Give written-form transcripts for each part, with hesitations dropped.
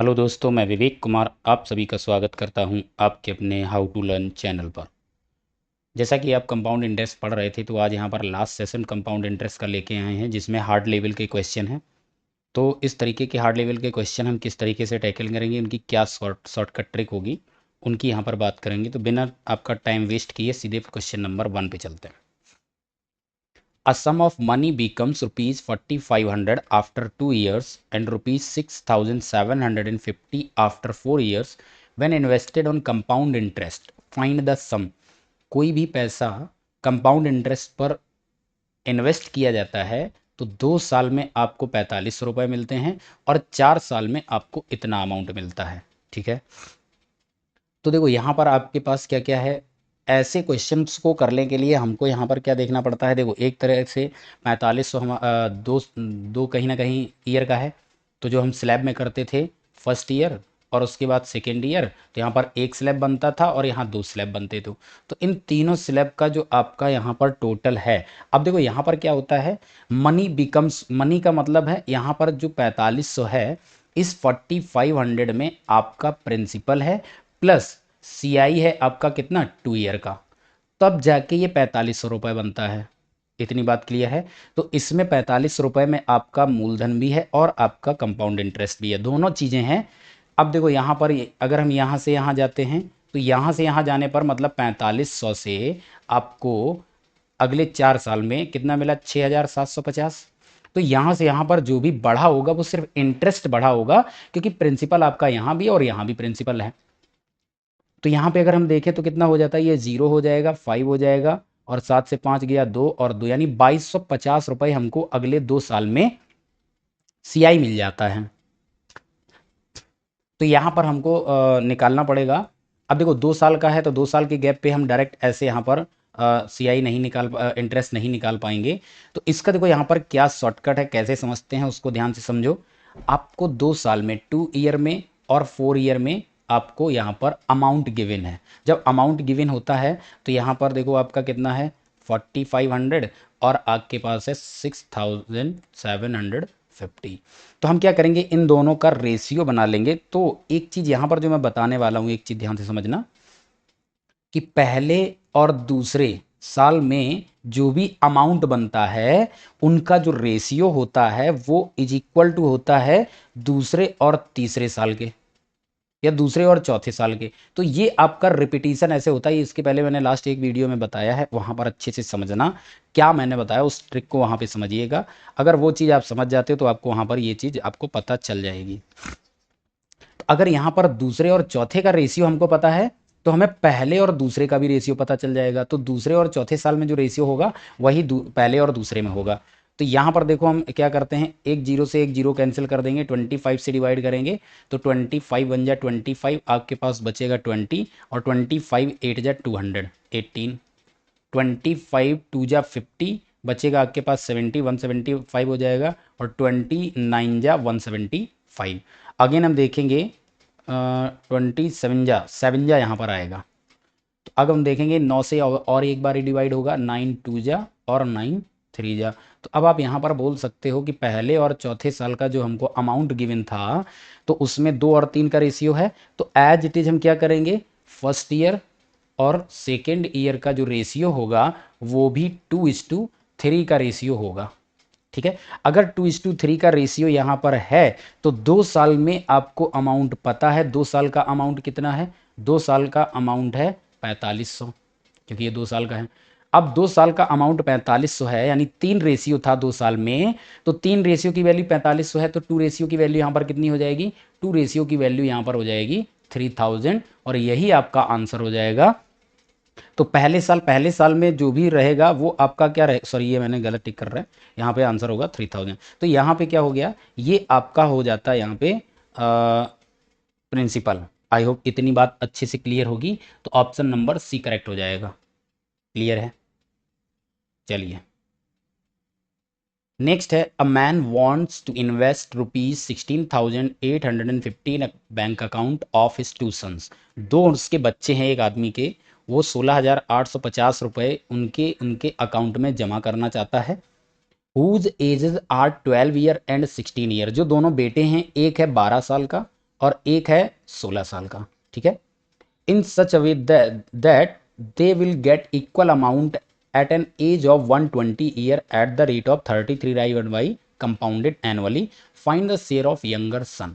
Hello दोस्तों, मैं विवेक कुमार आप सभी का स्वागत करता हूं आपके अपने हाउ टू लर्न चैनल पर। जैसा कि आप कंपाउंड इंटरेस्ट पढ़ रहे थे, तो आज यहां पर लास्ट सेशन कंपाउंड इंटरेस्ट का लेके आए हैं, जिसमें हार्ड लेवल के क्वेश्चन हैं। तो इस तरीके के हार्ड लेवल के क्वेश्चन हम किस तरीके से टैकल करेंगे, उनकी क्या शॉर्टकट ट्रिक होगी, उनकी यहाँ पर बात करेंगे। तो बिना आपका टाइम वेस्ट किए सीधे क्वेश्चन नंबर 1 पे चलते हैं। A sum of money becomes rupees 4500 after 2 years and rupees 6750 after 4 years when invested on compound interest. Find the sum. कोई भी पैसा कंपाउंड इंटरेस्ट पर इन्वेस्ट किया जाता है तो 2 साल में आपको 4500 रुपये मिलते हैं और 4 साल में आपको इतना अमाउंट मिलता है। ठीक है, तो देखो यहाँ पर आपके पास क्या क्या है। ऐसे क्वेश्चंस को करने के लिए हमको यहाँ पर क्या देखना पड़ता है। देखो, एक तरह से 4500 हम दो दो कहीं ना कहीं ईयर का है। तो जो हम स्लैब में करते थे फर्स्ट ईयर और उसके बाद सेकेंड ईयर, तो यहाँ पर एक स्लैब बनता था और यहाँ 2 स्लैब बनते थे। तो इन तीनों स्लैब का जो आपका यहाँ पर टोटल है, अब देखो यहाँ पर क्या होता है, मनी बिकम्स, मनी का मतलब है यहाँ पर जो 4500 है, इस 4500 में आपका प्रिंसिपल है प्लस सीआई है आपका कितना, 2 ईयर का, तब जाके ये 4500 रुपये बनता है। इतनी बात क्लियर है। तो इसमें 4500 रुपये में आपका मूलधन भी है और आपका कंपाउंड इंटरेस्ट भी है, दोनों चीज़ें हैं। अब देखो यहाँ पर अगर हम यहाँ से यहाँ जाते हैं, तो यहाँ से यहाँ जाने पर मतलब 4500 से आपको अगले 4 साल में कितना मिला, 6750। तो यहाँ से यहाँ पर जो भी बढ़ा होगा वो सिर्फ इंटरेस्ट बढ़ा होगा, क्योंकि प्रिंसिपल आपका यहाँ भी और यहाँ भी प्रिंसिपल है। तो यहाँ पे अगर हम देखें तो कितना हो जाता है, ये 0 हो जाएगा, 5 हो जाएगा और 7 से 5 गया 2 और 2, यानी 2250 रुपये हमको अगले 2 साल में सीआई मिल जाता है। तो यहाँ पर हमको निकालना पड़ेगा। अब देखो 2 साल का है तो 2 साल के गैप पे हम डायरेक्ट ऐसे यहाँ पर सीआई नहीं निकाल, इंटरेस्ट नहीं निकाल पाएंगे। तो इसका देखो यहाँ पर क्या शॉर्टकट है, कैसे समझते हैं उसको ध्यान से समझो। आपको 2 साल में, 2 ईयर में और 4 ईयर में आपको यहाँ पर अमाउंट गिवन है। जब अमाउंट गिवन होता है तो यहाँ पर देखो आपका कितना है, 4500 और आपके पास है 6750। तो हम क्या करेंगे, इन दोनों का रेशियो बना लेंगे। तो एक चीज़ यहाँ पर जो मैं बताने वाला हूँ, एक चीज़ ध्यान से समझना कि पहले और दूसरे साल में जो भी अमाउंट बनता है उनका जो रेशियो होता है वो इज इक्वल टू होता है दूसरे और तीसरे साल के, या दूसरे और चौथे साल के। तो ये आपका रिपीटिशन ऐसे होता है, इसके पहले मैंने लास्ट एक वीडियो में बताया है, वहां पर अच्छे से समझना क्या मैंने बताया, उस ट्रिक को वहां पे समझिएगा। अगर वो चीज़ आप समझ जाते हो तो आपको वहां पर ये चीज़ आपको पता चल जाएगी। तो अगर यहाँ पर दूसरे और चौथे का रेशियो हमको पता है तो हमें पहले और दूसरे का भी रेशियो पता चल जाएगा। तो दूसरे और चौथे साल में जो रेशियो होगा वही पहले और दूसरे में होगा। तो यहाँ पर देखो हम क्या करते हैं, एक जीरो से एक जीरो कैंसिल कर देंगे, 25 से डिवाइड करेंगे तो 25 बन जा 25, आपके पास बचेगा 20 और 25 8 जा 200 18, 25 2 जा 50 बचेगा आपके पास 70 175 हो जाएगा और 29 जा 175। अगेन हम देखेंगे 27 जा यहाँ पर आएगा। तो अब हम देखेंगे 9 से और एक बार ही डिवाइड होगा, 9 2 जा और 9 3 जा। तो अब आप यहाँ पर बोल सकते हो कि पहले और चौथे साल का जो हमको अमाउंट गिवन था तो उसमें 2 और 3 का रेशियो है। तो एज इट इज हम क्या करेंगे, फर्स्ट ईयर और सेकेंड ईयर का जो रेशियो होगा वो भी 2:3 का रेशियो होगा। ठीक है, अगर 2:3 का रेशियो यहाँ पर है तो 2 साल में आपको अमाउंट पता है। 2 साल का अमाउंट कितना है, 2 साल का अमाउंट है 4500, क्योंकि ये 2 साल का है। अब 2 साल का अमाउंट 4500 है, यानी 3 रेशियो था 2 साल में, तो 3 रेशियो की वैल्यू 4500 है, तो 2 रेशियो की वैल्यू यहाँ पर कितनी हो जाएगी, 2 रेशियो की वैल्यू यहाँ पर हो जाएगी 3000 और यही आपका आंसर हो जाएगा। तो पहले साल में जो भी रहेगा वो आपका क्या रहे, सॉरी ये मैंने गलत टिक कर रहा है, यहाँ पे आंसर होगा 3000। तो यहाँ पे क्या हो गया, ये आपका हो जाता है यहाँ पे प्रिंसिपल। आई होप इतनी बात अच्छे से क्लियर होगी। तो ऑप्शन नंबर सी करेक्ट हो जाएगा। क्लियर है, चलिए नेक्स्ट है, a man wants to invest ₹16,850 in bank account of his two sons. दो उसके बच्चे हैं एक आदमी के, वो 16,850 रुपये उनके उनके अकाउंट में जमा करना चाहता है। Whose ages are 12 year and 16 year. जो दोनों बेटे हैं, एक है 12 साल का और एक है 16 साल का, ठीक है। In such a way that they will get equal amount at an age of 120 year at the rate of 33 divided by compounded annually. Find the share of younger son.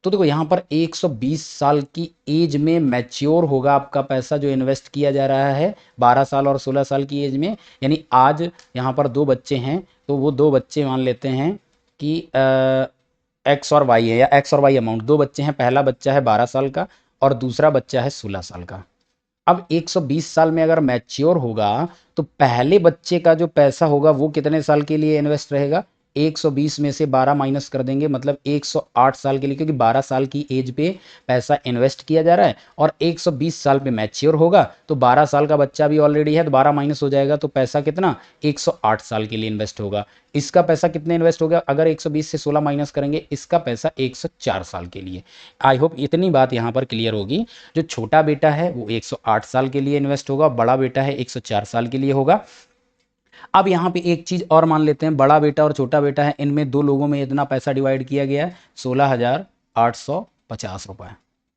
तो देखो यहाँ पर 120 साल की एज में मैच्योर होगा आपका पैसा जो इन्वेस्ट किया जा रहा है 12 साल और 16 साल की एज में। यानी आज यहाँ पर दो बच्चे हैं, तो वो दो बच्चे मान लेते हैं कि एक्स और वाई है, या एक्स और वाई अमाउंट, दो बच्चे हैं, पहला बच्चा है 12 साल का और दूसरा बच्चा है 16 साल का। अब 120 साल में अगर मैच्योर होगा तो पहले बच्चे का जो पैसा होगा वो कितने साल के लिए इन्वेस्ट रहेगा? 120 में से 12 माइनस कर देंगे, मतलब 108 साल के लिए, क्योंकि 12 साल की एज पे पैसा इन्वेस्ट किया जा रहा है और 120 साल पे मैच्योर होगा, तो 12 साल का बच्चा भी ऑलरेडी है, तो 12 माइनस हो जाएगा, तो पैसा कितना? 108 साल के लिए इन्वेस्ट होगा। इसका पैसा कितने इन्वेस्ट हो गया? अगर 120 से 16 माइनस करेंगे, इसका पैसा 104 साल के लिए। आई होप इतनी बात यहाँ पर क्लियर होगी। जो छोटा बेटा है वो 108 साल के लिए इन्वेस्ट होगा, बड़ा बेटा है 104 साल के लिए होगा। अब यहाँ पे एक चीज और मान लेते हैं, बड़ा बेटा और छोटा बेटा है, इनमें दो लोगों में इतना पैसा डिवाइड किया गया है 16,850 रुपए,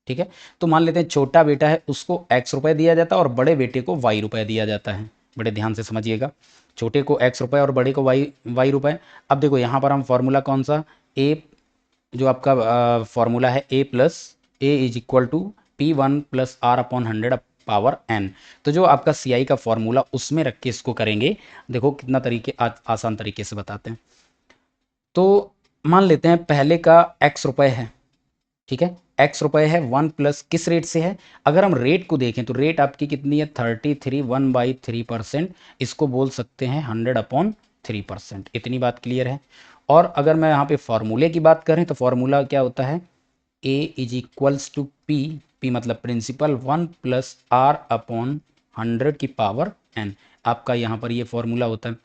ठीक है। तो मान लेते हैं छोटा बेटा है उसको एक्स रुपए दिया जाता है और बड़े बेटे को वाई रुपए दिया जाता है। बड़े ध्यान से समझिएगा, छोटे को एक्स रुपए और बड़े को वाई वाई रुपए। अब देखो यहाँ पर हम फॉर्मूला कौन सा, ए, जो आपका फॉर्मूला है A plus A is equal to P1 plus are upon 100 power n। तो जो आपका CI का फॉर्मूला उसमें रख के इसको करेंगे। देखो कितना तरीके आसान तरीके से बताते हैं। तो मान लेते हैं पहले का x रुपए है, ठीक है, x रुपए है, 1 प्लस किस रेट से है? अगर हम रेट को देखें तो रेट आपकी कितनी है? 33, 1/3%। इसको बोल सकते हैं 100/3%। इतनी बात क्लियर है। और अगर मैं यहाँ पे फॉर्मूले की बात करें तो फॉर्मूला क्या होता है? A is equals to P मतलब प्रिंसिपल 1 प्लस आर अपॉन 100 की पावर n। आपका यहाँ पर ये फॉर्मूला होता है।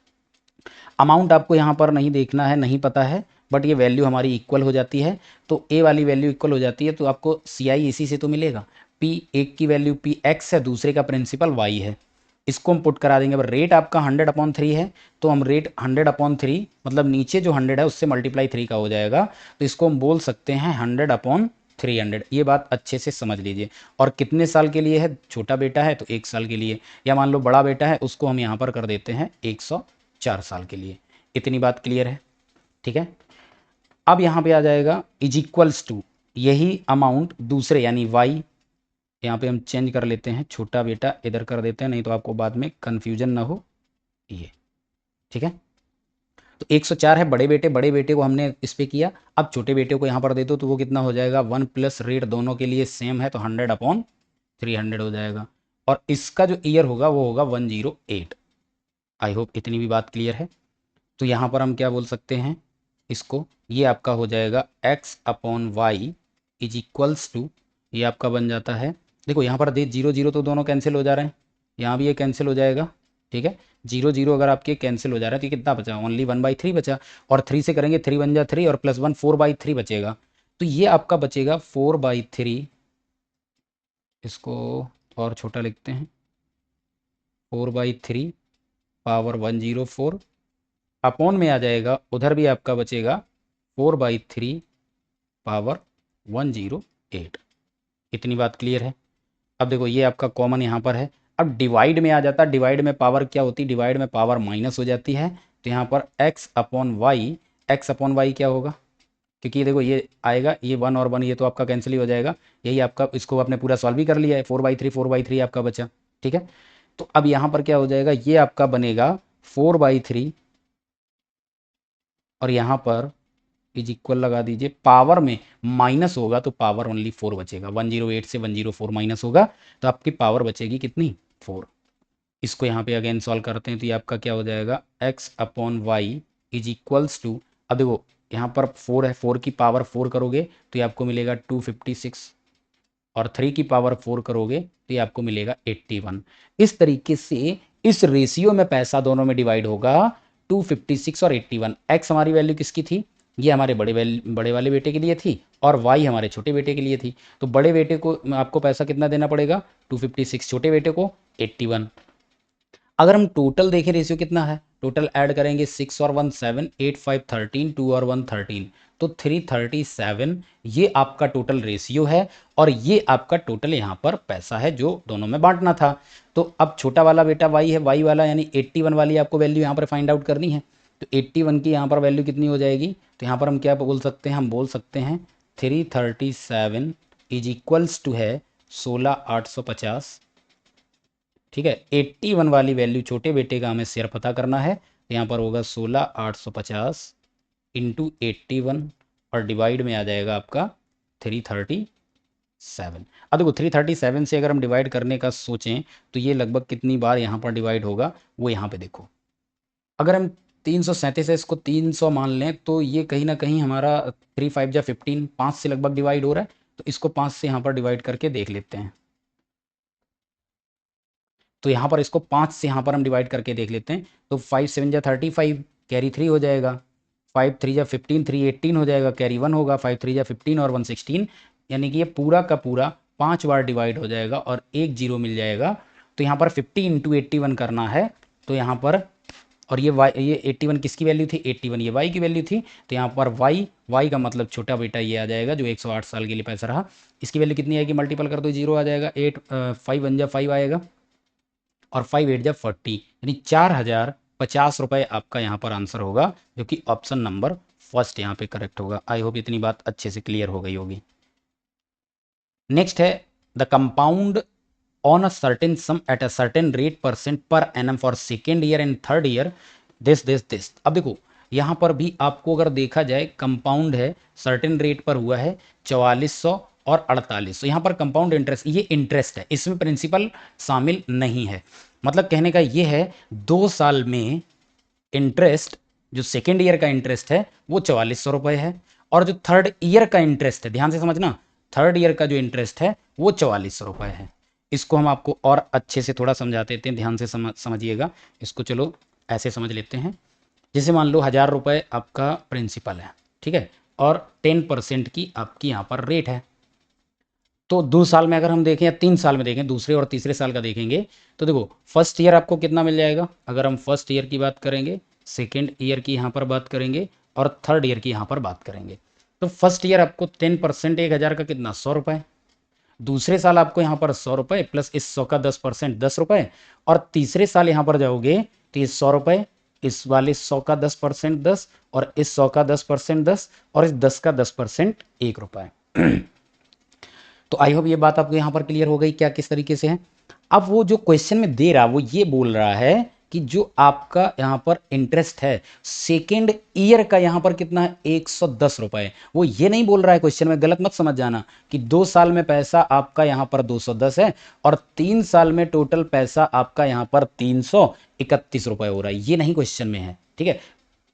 अमाउंट आपको यहाँ पर नहीं देखना है, नहीं पता है, बट ये वैल्यू हमारी इक्वल हो जाती है, तो ए वाली वैल्यू इक्वल हो जाती है, तो आपको CI इसी से तो मिलेगा। P एक की वैल्यू Px है, दूसरे का प्रिंसिपल y है, इसको हम पुट करा देंगे। अब रेट आपका 100/3 है, तो हम रेट 100/3 मतलब नीचे जो 100 है उससे मल्टीप्लाई 3 का हो जाएगा, तो इसको हम बोल सकते हैं 100/300। ये बात अच्छे से समझ लीजिए। और कितने साल के लिए है? छोटा बेटा है तो 1 साल के लिए, या मान लो बड़ा बेटा है उसको हम यहाँ पर कर देते हैं 104 साल के लिए। इतनी बात क्लियर है, ठीक है। अब यहाँ पे आ जाएगा इज इक्वल्स टू, यही अमाउंट दूसरे यानी वाई, यहाँ पे हम चेंज कर लेते हैं, छोटा बेटा इधर कर देते हैं, नहीं तो आपको बाद में कन्फ्यूजन ना हो, ये, ठीक है। तो 104 है बड़े बेटे को हमने इस पे किया। अब छोटे बेटे को यहाँ पर दे दो तो वो कितना हो जाएगा? 1 प्लस रेट दोनों के लिए सेम है, तो 100/300 हो जाएगा। और इसका जो ईयर होगा वो होगा 108। आई होप इतनी भी बात क्लियर है। तो यहाँ पर हम क्या बोल सकते हैं इसको, ये आपका हो जाएगा x/y इज इक्वल्स टू, ये आपका बन जाता है, देखो यहाँ पर दे 0 0 तो दोनों कैंसिल हो जा रहे हैं, यहाँ भी ये कैंसिल हो जाएगा, ठीक है। 0 0 अगर आपके कैंसिल हो जा रहा है तो ये कितना बचा? ओनली 1/3 बचा। और 3 से करेंगे, 3 बन जा 3 और प्लस 1 4/3 बचेगा। तो ये आपका बचेगा 4/3, इसको और छोटा लिखते हैं, 4/3 पावर 104 अपॉन में आ जाएगा, उधर भी आपका बचेगा 4/3 पावर 108। इतनी बात क्लियर है। अब देखो ये आपका कॉमन यहाँ पर है। अब डिवाइड में आ जाता, डिवाइड में पावर क्या होती? डिवाइड में पावर माइनस हो जाती है, तो यहाँ पर x/y क्या होगा? क्योंकि ये देखो ये आएगा, ये 1 और 1 ये तो आपका कैंसिल ही हो जाएगा। यही आपका, इसको आपने पूरा सॉल्व भी कर लिया है, 4/3 आपका बचा, ठीक है। तो अब यहाँ पर क्या हो जाएगा? ये आपका बनेगा 4/3 और यहाँ पर इज इक्वल लगा दीजिए, पावर में माइनस होगा तो पावर ओनली 4 बचेगा। 108 से 104 माइनस होगा तो आपकी पावर बचेगी कितनी? 4। इसको यहाँ पे अगेन सॉल्व करते हैं तो ये आपका क्या हो जाएगा? x/y इज इक्वल्स टू, अब देखो यहाँ पर 4 है, 4 की पावर 4 करोगे तो ये आपको मिलेगा 256 और 3 की पावर 4 करोगे तो ये आपको मिलेगा 81। इस तरीके से इस रेशियो में पैसा दोनों में डिवाइड होगा, 256 और 81। x हमारी वैल्यू किसकी थी? ये हमारे बड़े वाले बेटे के लिए थी और y हमारे छोटे बेटे के लिए थी। तो बड़े बेटे को आपको पैसा कितना देना पड़ेगा? 256, छोटे बेटे को 81। अगर हम टोटल देखें रेशियो कितना है, टोटल ऐड करेंगे 6 और 1 7, 8 5 13, 2 और 1 13, तो 337 ये आपका टोटल रेशियो है और ये आपका टोटल यहाँ पर पैसा है जो दोनों में बांटना था। तो अब छोटा वाला बेटा y है, y वाला यानी 81 वाली आपको वैल्यू यहाँ पर फाइंड आउट करनी है। तो 81 की यहाँ पर वैल्यू कितनी हो जाएगी, तो यहाँ पर हम क्या बोल सकते हैं, हम बोल सकते हैं 337 इज इक्वल्स टू है 16,850। ठीक है, 81 वाली वैल्यू छोटे बेटे का हमें शेयर पता करना है, तो यहाँ पर होगा 16,850 इंटू 81 और डिवाइड में आ जाएगा आपका 337। अब देखो 337 से अगर हम डिवाइड करने का सोचें तो ये लगभग कितनी बार यहाँ पर डिवाइड होगा, वो यहाँ पे देखो। अगर हम 337 है इसको 300 मान लें तो ये कहीं ना कहीं हमारा 3 5 जा 15, 5 से लगभग डिवाइड हो रहा है, तो इसको 5 से यहाँ पर डिवाइड करके देख लेते हैं। तो यहाँ पर इसको 5 से यहाँ पर हम डिवाइड करके देख लेते हैं, तो 5 7 जा 35, कैरी 3 हो जाएगा, 5 3 जा 15, 3 18 हो जाएगा, कैरी 1 होगा, 5 3 जा 15 और 1 16, यानी कि ये पूरा का पूरा 5 बार डिवाइड हो जाएगा और एक जीरो मिल जाएगा। तो यहाँ पर 50 इंटू 81 करना है, तो यहाँ पर, और ये y, ये 81 किसकी वैल्यू थी, 81 ये y की वैल्यू थी, तो यहाँ पर y का मतलब छोटा बेटा ये आ जाएगा जो 108 साल के लिए पैसा रहा, इसकी वैल्यू कितनी आएगी, मल्टीपल कर दो, जीरो आ जाएगा, 8 5 1 जा 5 आएगा और 5 8 जा 40, यानी 4,050 रुपये आपका यहाँ पर आंसर होगा, जो कि ऑप्शन नंबर फर्स्ट यहाँ पे करेक्ट होगा। आई होप इतनी बात अच्छे से क्लियर हो गई होगी। नेक्स्ट है the compound on a certain sum at a certain rate % per annum for second year and third year this। अब देखो यहाँ पर भी आपको अगर देखा जाए कंपाउंड है, सर्टेन रेट पर हुआ है 4400 और 4800। यहाँ पर कंपाउंड इंटरेस्ट, ये इंटरेस्ट है, इसमें प्रिंसिपल शामिल नहीं है। मतलब कहने का ये है 2 साल में इंटरेस्ट, जो सेकेंड ईयर का इंटरेस्ट है वो 4400 रुपये है, और जो थर्ड ईयर का इंटरेस्ट है, ध्यान से समझना, थर्ड ईयर का जो इंटरेस्ट है वो 4400 रुपये है। इसको हम आपको और अच्छे से थोड़ा समझा देते हैं, ध्यान से समझिएगा इसको। चलो ऐसे समझ लेते हैं, जैसे मान लो 1000 रुपये आपका प्रिंसिपल है, ठीक है, और 10% की आपकी यहाँ पर रेट है। तो 2 साल में अगर हम देखें या 3 साल में देखें, दूसरे और तीसरे साल का देखेंगे, तो देखो फर्स्ट ईयर आपको कितना मिल जाएगा, अगर हम फर्स्ट ईयर की बात करेंगे, सेकेंड ईयर की यहाँ पर बात करेंगे और थर्ड ईयर की यहाँ पर बात करेंगे, तो फर्स्ट ईयर आपको 10%, 1000 का कितना, 100 रुपये। दूसरे साल आपको यहाँ पर 100 रुपये प्लस इस 100 का 10% 10 रुपये, और तीसरे साल यहाँ पर जाओगे तो ये 100 रुपये, इस वाले 100 का 10% 10, और इस 100 का 10% 10, और इस 10 का 10% 1 रुपये। तो आई होप ये बात आपको यहाँ पर क्लियर हो गई क्या किस तरीके से है। अब वो जो क्वेश्चन में दे रहा वो ये बोल रहा है कि जो आपका यहाँ पर इंटरेस्ट है सेकेंड ईयर का यहाँ पर कितना है, 110 रुपये। वो ये नहीं बोल रहा है क्वेश्चन में, गलत मत समझ जाना, कि 2 साल में पैसा आपका यहाँ पर 210 है और 3 साल में टोटल पैसा आपका यहाँ पर 331 रुपये हो रहा है, ये नहीं क्वेश्चन में है, ठीक है।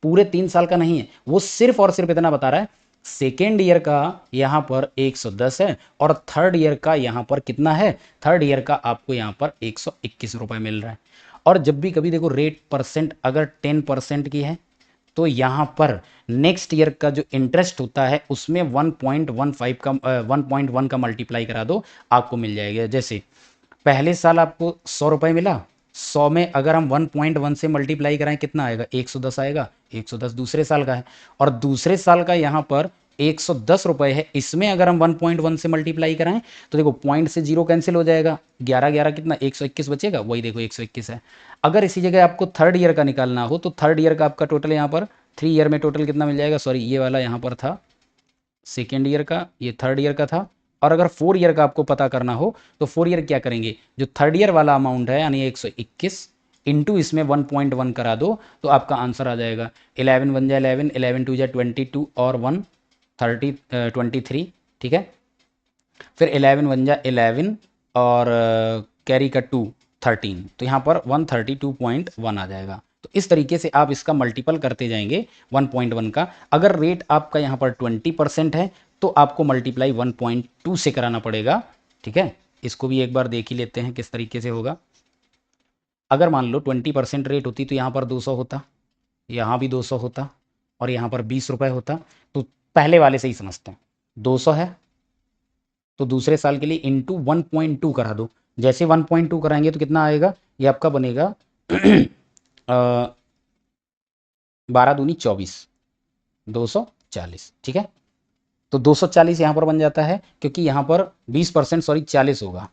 पूरे 3 साल का नहीं है, वो सिर्फ और सिर्फ इतना बता रहा है सेकेंड ईयर का यहाँ पर 110 है और थर्ड ईयर का यहाँ पर कितना है, थर्ड ईयर का आपको यहाँ पर 121 रुपये मिल रहा है। और जब भी कभी देखो रेट परसेंट अगर 10% की है तो यहाँ पर नेक्स्ट ईयर का जो इंटरेस्ट होता है उसमें 1.15 का 1.1 का मल्टीप्लाई करा दो, आपको मिल जाएगा। जैसे पहले साल आपको 100 रुपये मिला, 100 में अगर हम 1.1 से मल्टीप्लाई कराएं कितना आएगा, 110 आएगा, 110 दूसरे साल का है, और दूसरे साल का यहाँ पर 110 रुपये है, इसमें अगर हम 1.1 से मल्टीप्लाई कराएं तो देखो पॉइंट से जीरो कैंसिल हो जाएगा, 11 11 कितना 121 बचेगा, वही देखो 121 है। अगर इसी जगह आपको थर्ड ईयर का निकालना हो तो थर्ड ईयर का आपका टोटल यहाँ पर 3 ईयर में टोटल कितना मिल जाएगा, सॉरी ये वाला यहाँ पर था सेकेंड ईयर का, ये थर्ड ईयर का था। और अगर 4 ईयर का आपको पता करना हो तो 4 ईयर क्या करेंगे, जो थर्ड ईयर वाला अमाउंट है यानी 121 इंटू इसमें 1.1 करा दो तो आपका आंसर आ जाएगा 11 1 जा 11, 11 2 जा 22 और 1 23, ठीक है। फिर 11 1 जा 11 और कैरी का 2 13, तो यहाँ पर 132.1 आ जाएगा। तो इस तरीके से आप इसका मल्टीपल करते जाएंगे 1.1 का। अगर रेट आपका यहाँ पर 20% है तो आपको मल्टीप्लाई 1.2 से कराना पड़ेगा, ठीक है। इसको भी एक बार देख ही लेते हैं किस तरीके से होगा। अगर मान लो 20% रेट होती तो यहाँ पर 200 होता, यहाँ भी 200 होता और यहाँ पर 20 रुपये होता। तो पहले वाले से ही समझते हैं, 200 है तो दूसरे साल के लिए इंटू 1.2 करा दो। जैसे 1.2 कराएंगे तो कितना आएगा, ये आपका बनेगा 12 दूनी 24, 240, ठीक है। तो 240 यहाँ पर बन जाता है, क्योंकि यहाँ पर 20% सॉरी 40 होगा,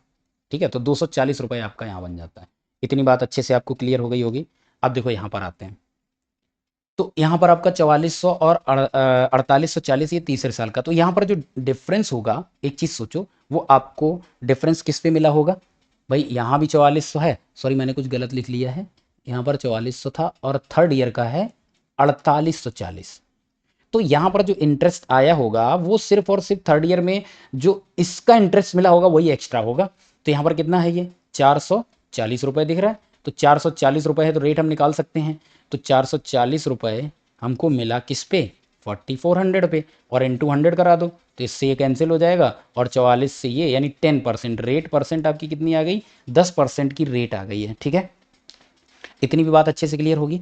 ठीक है। तो 240 रुपये आपका यहाँ बन जाता है। इतनी बात अच्छे से आपको क्लियर हो गई होगी। अब देखो यहाँ पर आते हैं, तो यहाँ पर आपका 4400 और 4840 ये तीसरे साल का। तो यहाँ पर जो डिफरेंस होगा, एक चीज़ सोचो, वो आपको डिफरेंस किस पे मिला होगा भाई। यहाँ भी 4400 है, सॉरी मैंने कुछ गलत लिख लिया है, यहाँ पर 4400 था और थर्ड ईयर का है 4840। तो यहाँ पर जो इंटरेस्ट आया होगा वो सिर्फ और सिर्फ थर्ड ईयर में जो इसका इंटरेस्ट मिला होगा वही एक्स्ट्रा होगा। तो यहाँ पर कितना है, ये 440 रुपये दिख रहा है। तो 440 रुपये है, तो रेट हम निकाल सकते हैं। तो 440 रुपये हमको मिला किस पे, 4400 पे, और इंटू 100 करा दो, तो इससे ये कैंसिल हो जाएगा, और 44 से ये, यानी 10% रेट परसेंट आपकी कितनी आ गई, 10% की रेट आ गई है, ठीक है। इतनी भी बात अच्छे से क्लियर होगी।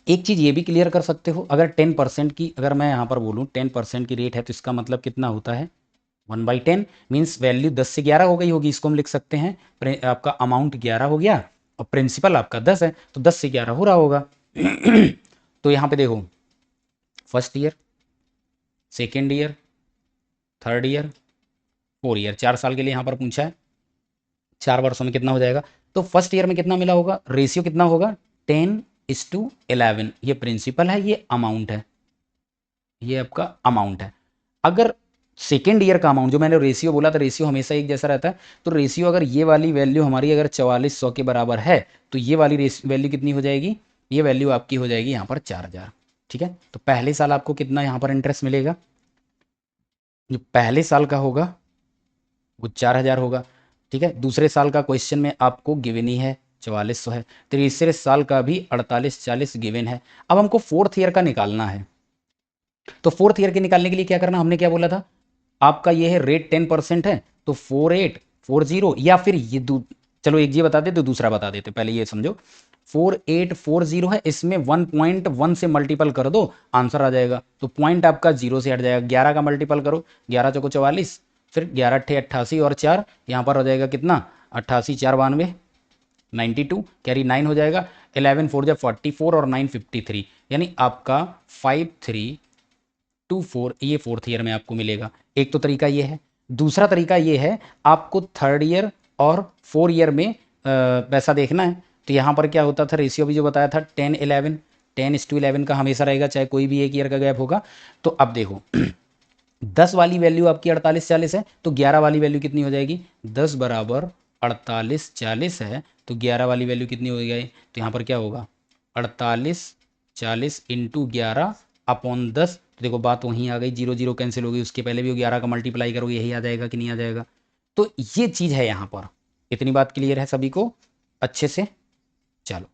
एक चीज़ ये भी क्लियर कर सकते हो, अगर 10% की, अगर मैं यहाँ पर बोलूँ 10% की रेट है, तो इसका मतलब कितना होता है, 1/10 मीन्स वैल्यू 10 से 11 हो गई होगी। इसको हम लिख सकते हैं, आपका अमाउंट 11 हो गया और प्रिंसिपल आपका 10 है, तो 10 से 11 हो रहा होगा। तो यहाँ पे देखो, first year, second year, third year, 4 year, 4 साल के लिए यहाँ पर पूछा है, 4 वर्षों में कितना हो जाएगा। तो फर्स्ट ईयर में कितना मिला होगा, रेशियो कितना होगा, 10:11। ये प्रिंसिपल है, ये अमाउंट है, ये आपका अमाउंट है। अगर सेकेंड ईयर का अमाउंट, जो मैंने रेशियो बोला था, रेशियो हमेशा एक जैसा रहता है, तो रेशियो अगर ये वाली वैल्यू हमारी अगर 4400 के बराबर है, तो ये वाली वैल्यू कितनी हो जाएगी, ये वैल्यू आपकी हो जाएगी यहाँ पर 4000, ठीक है। तो पहले साल आपको कितना यहाँ पर इंटरेस्ट मिलेगा, जो पहले साल का होगा वो 4000 होगा, ठीक है। दूसरे साल का क्वेश्चन में आपको गिवन ही है 4400 है। तीसरे साल का भी 4840 गिवन है। अब हमको फोर्थ ईयर का निकालना है, तो फोर्थ ईयर के निकालने के लिए क्या करना, हमने क्या बोला था, आपका ये है रेट 10% है, तो 4840, या फिर ये चलो एक ये बता दे तो दूसरा बता देते, पहले ये समझो। 4840 है, इसमें 1.1 से मल्टीपल कर दो, आंसर आ जाएगा। तो पॉइंट आपका जीरो से हट जाएगा, 11 का मल्टीपल करो, 11 चौको 44, फिर 11 अट्ठे 88 और 4 यहाँ पर हो जाएगा कितना, 88 4 92, 92, कैरी 9 हो जाएगा, 11 4 जा 44 और 9 53, यानी आपका 5324 ये फोर्थ ईयर में आपको मिलेगा। एक तो तरीका ये है। दूसरा तरीका ये है, आपको थर्ड ईयर और 4 ईयर में पैसा देखना है। तो यहाँ पर क्या होता था, रेशियो भी जो बताया था 10:11, 10:11 का हमेशा रहेगा, चाहे कोई भी एक ईयर का गैप होगा। तो अब देखो 10 वाली वैल्यू आपकी 4840 है, तो 11 वाली वैल्यू कितनी हो जाएगी, 10 बराबर 4840 है, तो 11 वाली वैल्यू कितनी हो गई, तो यहाँ पर क्या होगा, 4840 इंटू 11 अपॉन 10। तो देखो बात वहीं आ गई, जीरो जीरो कैंसिल हो गई, उसके पहले भी वो 11 का मल्टीप्लाई करोगे यही आ जाएगा कि नहीं आ जाएगा। तो ये चीज़ है यहाँ पर। इतनी बात क्लियर है सभी को अच्छे से। चलो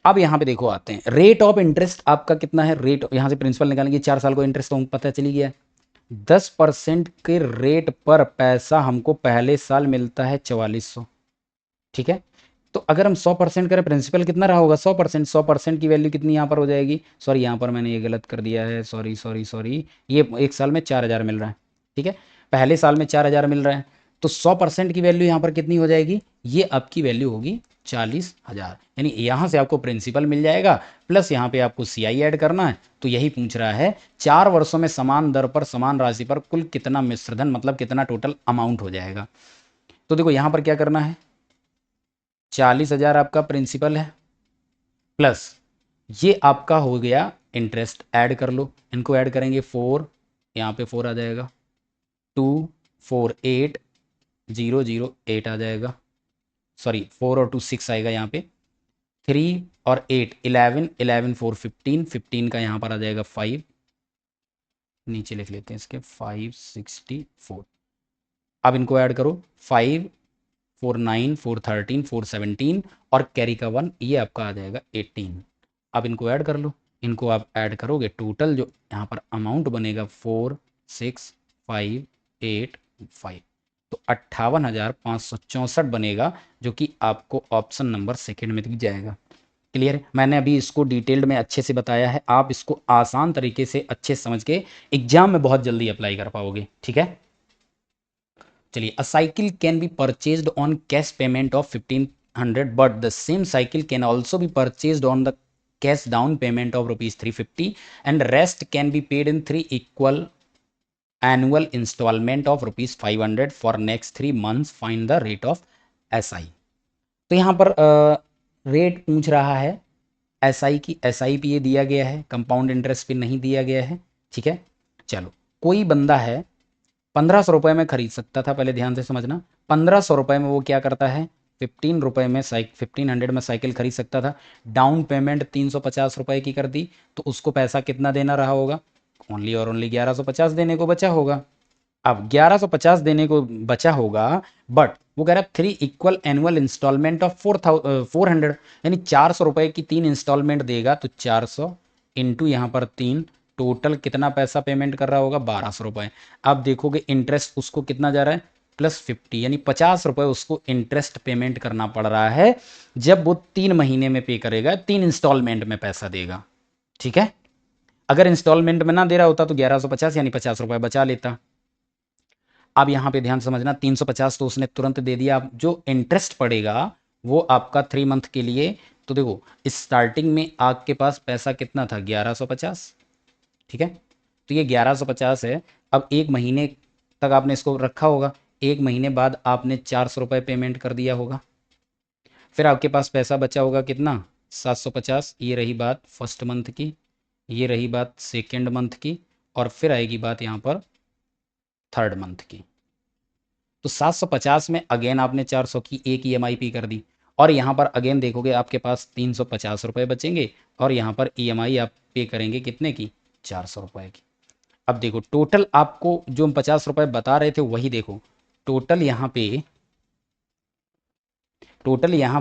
अब यहाँ पे देखो आते हैं, रेट ऑफ इंटरेस्ट आपका कितना है, रेट यहाँ से प्रिंसिपल निकालेंगे, 4 साल को इंटरेस्ट तो पता चली गया है। 10% के रेट पर पैसा हमको पहले साल मिलता है 4400, ठीक है। तो अगर हम 100% करें, प्रिंसिपल कितना रहा होगा, 100%, 100% की वैल्यू कितनी यहाँ पर हो जाएगी, सॉरी यहाँ पर मैंने ये गलत कर दिया है, सॉरी सॉरी सॉरी, ये एक साल में 4000 मिल रहा है, ठीक है। पहले साल में 4000 मिल रहा है, तो 100% की वैल्यू यहाँ पर कितनी हो जाएगी, ये आपकी वैल्यू होगी 40,000, यानी यहाँ से आपको प्रिंसिपल मिल जाएगा, प्लस यहाँ पे आपको सीआई ऐड करना है। तो यही पूछ रहा है, 4 वर्षों में समान दर पर समान राशि पर कुल कितना मिश्रधन, मतलब कितना टोटल अमाउंट हो जाएगा। तो देखो यहाँ पर क्या करना है, 40,000 आपका प्रिंसिपल है, प्लस ये आपका हो गया इंटरेस्ट, ऐड कर लो, इनको ऐड करेंगे 4, यहाँ पे 4 आ जाएगा, 248,008 आ जाएगा, सॉरी 4 और 2 6 आएगा यहाँ पे, 3 और 8 11, 11 4 15, 15 का यहाँ पर आ जाएगा 5, नीचे लिख लेते हैं इसके 564। अब इनको ऐड करो, 5 4 9 4 13 4 17 और कैरी का 1, ये आपका आ जाएगा 18। अब इनको ऐड कर लो, इनको आप ऐड करोगे, टोटल जो यहाँ पर अमाउंट बनेगा 46,585, तो 58,564 बनेगा, जो कि आपको ऑप्शन नंबर सेकंड में दिख जाएगा। क्लियर है, मैंने अभी इसको डिटेल्ड में अच्छे से बताया है, आप इसको आसान तरीके से अच्छे समझ के एग्जाम में बहुत जल्दी अप्लाई कर पाओगे, ठीक है। चलिए, अ cycle can be purchased on cash payment of 100, but the same cycle can also be purchased on the cash down payment of rupees 350 and rest can be paid in 3 equal annual installment of rupees 500 for next 3 months. Find the rate of SI. तो यहाँ पर rate पूछ रहा है SI की, SI पे ये दिया गया है, कंपाउंड इंटरेस्ट पे नहीं दिया गया है। ठीक है, चलो कोई बंदा है 1500 रुपये में खरीद सकता था, पहले ध्यान से समझना, 1500 रुपये में वो क्या करता है 15 रुपये में 1500 में साइकिल खरीद सकता था, डाउन पेमेंट 350 रुपये की कर दी, तो उसको पैसा कितना देना रहा होगा, ओनली और ओनली 1150 देने को बचा होगा। अब 1150 देने को बचा होगा, बट वो कह रहा है 3 इक्वल एनुअल इंस्टॉलमेंट ऑफ 400, यानी 400 रुपये की 3 इंस्टॉलमेंट देगा, तो 400 इंटू यहाँ पर 3, टोटल कितना पैसा पेमेंट कर रहा होगा 1200 रुपये। अब देखोगे इंटरेस्ट उसको कितना जा रहा है +50, यानी 50 रुपये उसको इंटरेस्ट पेमेंट करना पड़ रहा है जब वो 3 महीने में पे करेगा, 3 इंस्टॉलमेंट में पैसा देगा। ठीक है, अगर इंस्टॉलमेंट में ना दे रहा होता तो 1150 यानी 50 रुपये बचा लेता। अब यहाँ पे ध्यान समझना, 350 तो उसने तुरंत दे दिया, अब जो इंटरेस्ट पड़ेगा वो आपका 3 मंथ के लिए, तो देखो स्टार्टिंग में आपके पास पैसा कितना था 1150, ठीक है, तो ये 1150 है। अब 1 महीने तक आपने इसको रखा होगा, 1 महीने बाद आपने 400 रुपये पेमेंट कर दिया होगा, फिर आपके पास पैसा बचा होगा कितना 750। ये रही बात फर्स्ट मंथ की, ये रही बात सेकेंड मंथ की, और फिर आएगी बात यहाँ पर थर्ड मंथ की। तो 750 में अगेन आपने 400 की एक EMI पे कर दी, और यहाँ पर अगेन देखोगे आपके पास 350 रुपये बचेंगे, और यहाँ पर EMI आप पे करेंगे कितने की 400 रुपये की। अब देखो टोटल आपको जो हम 50 रुपये बता रहे थे वही देखो, टोटल यहाँ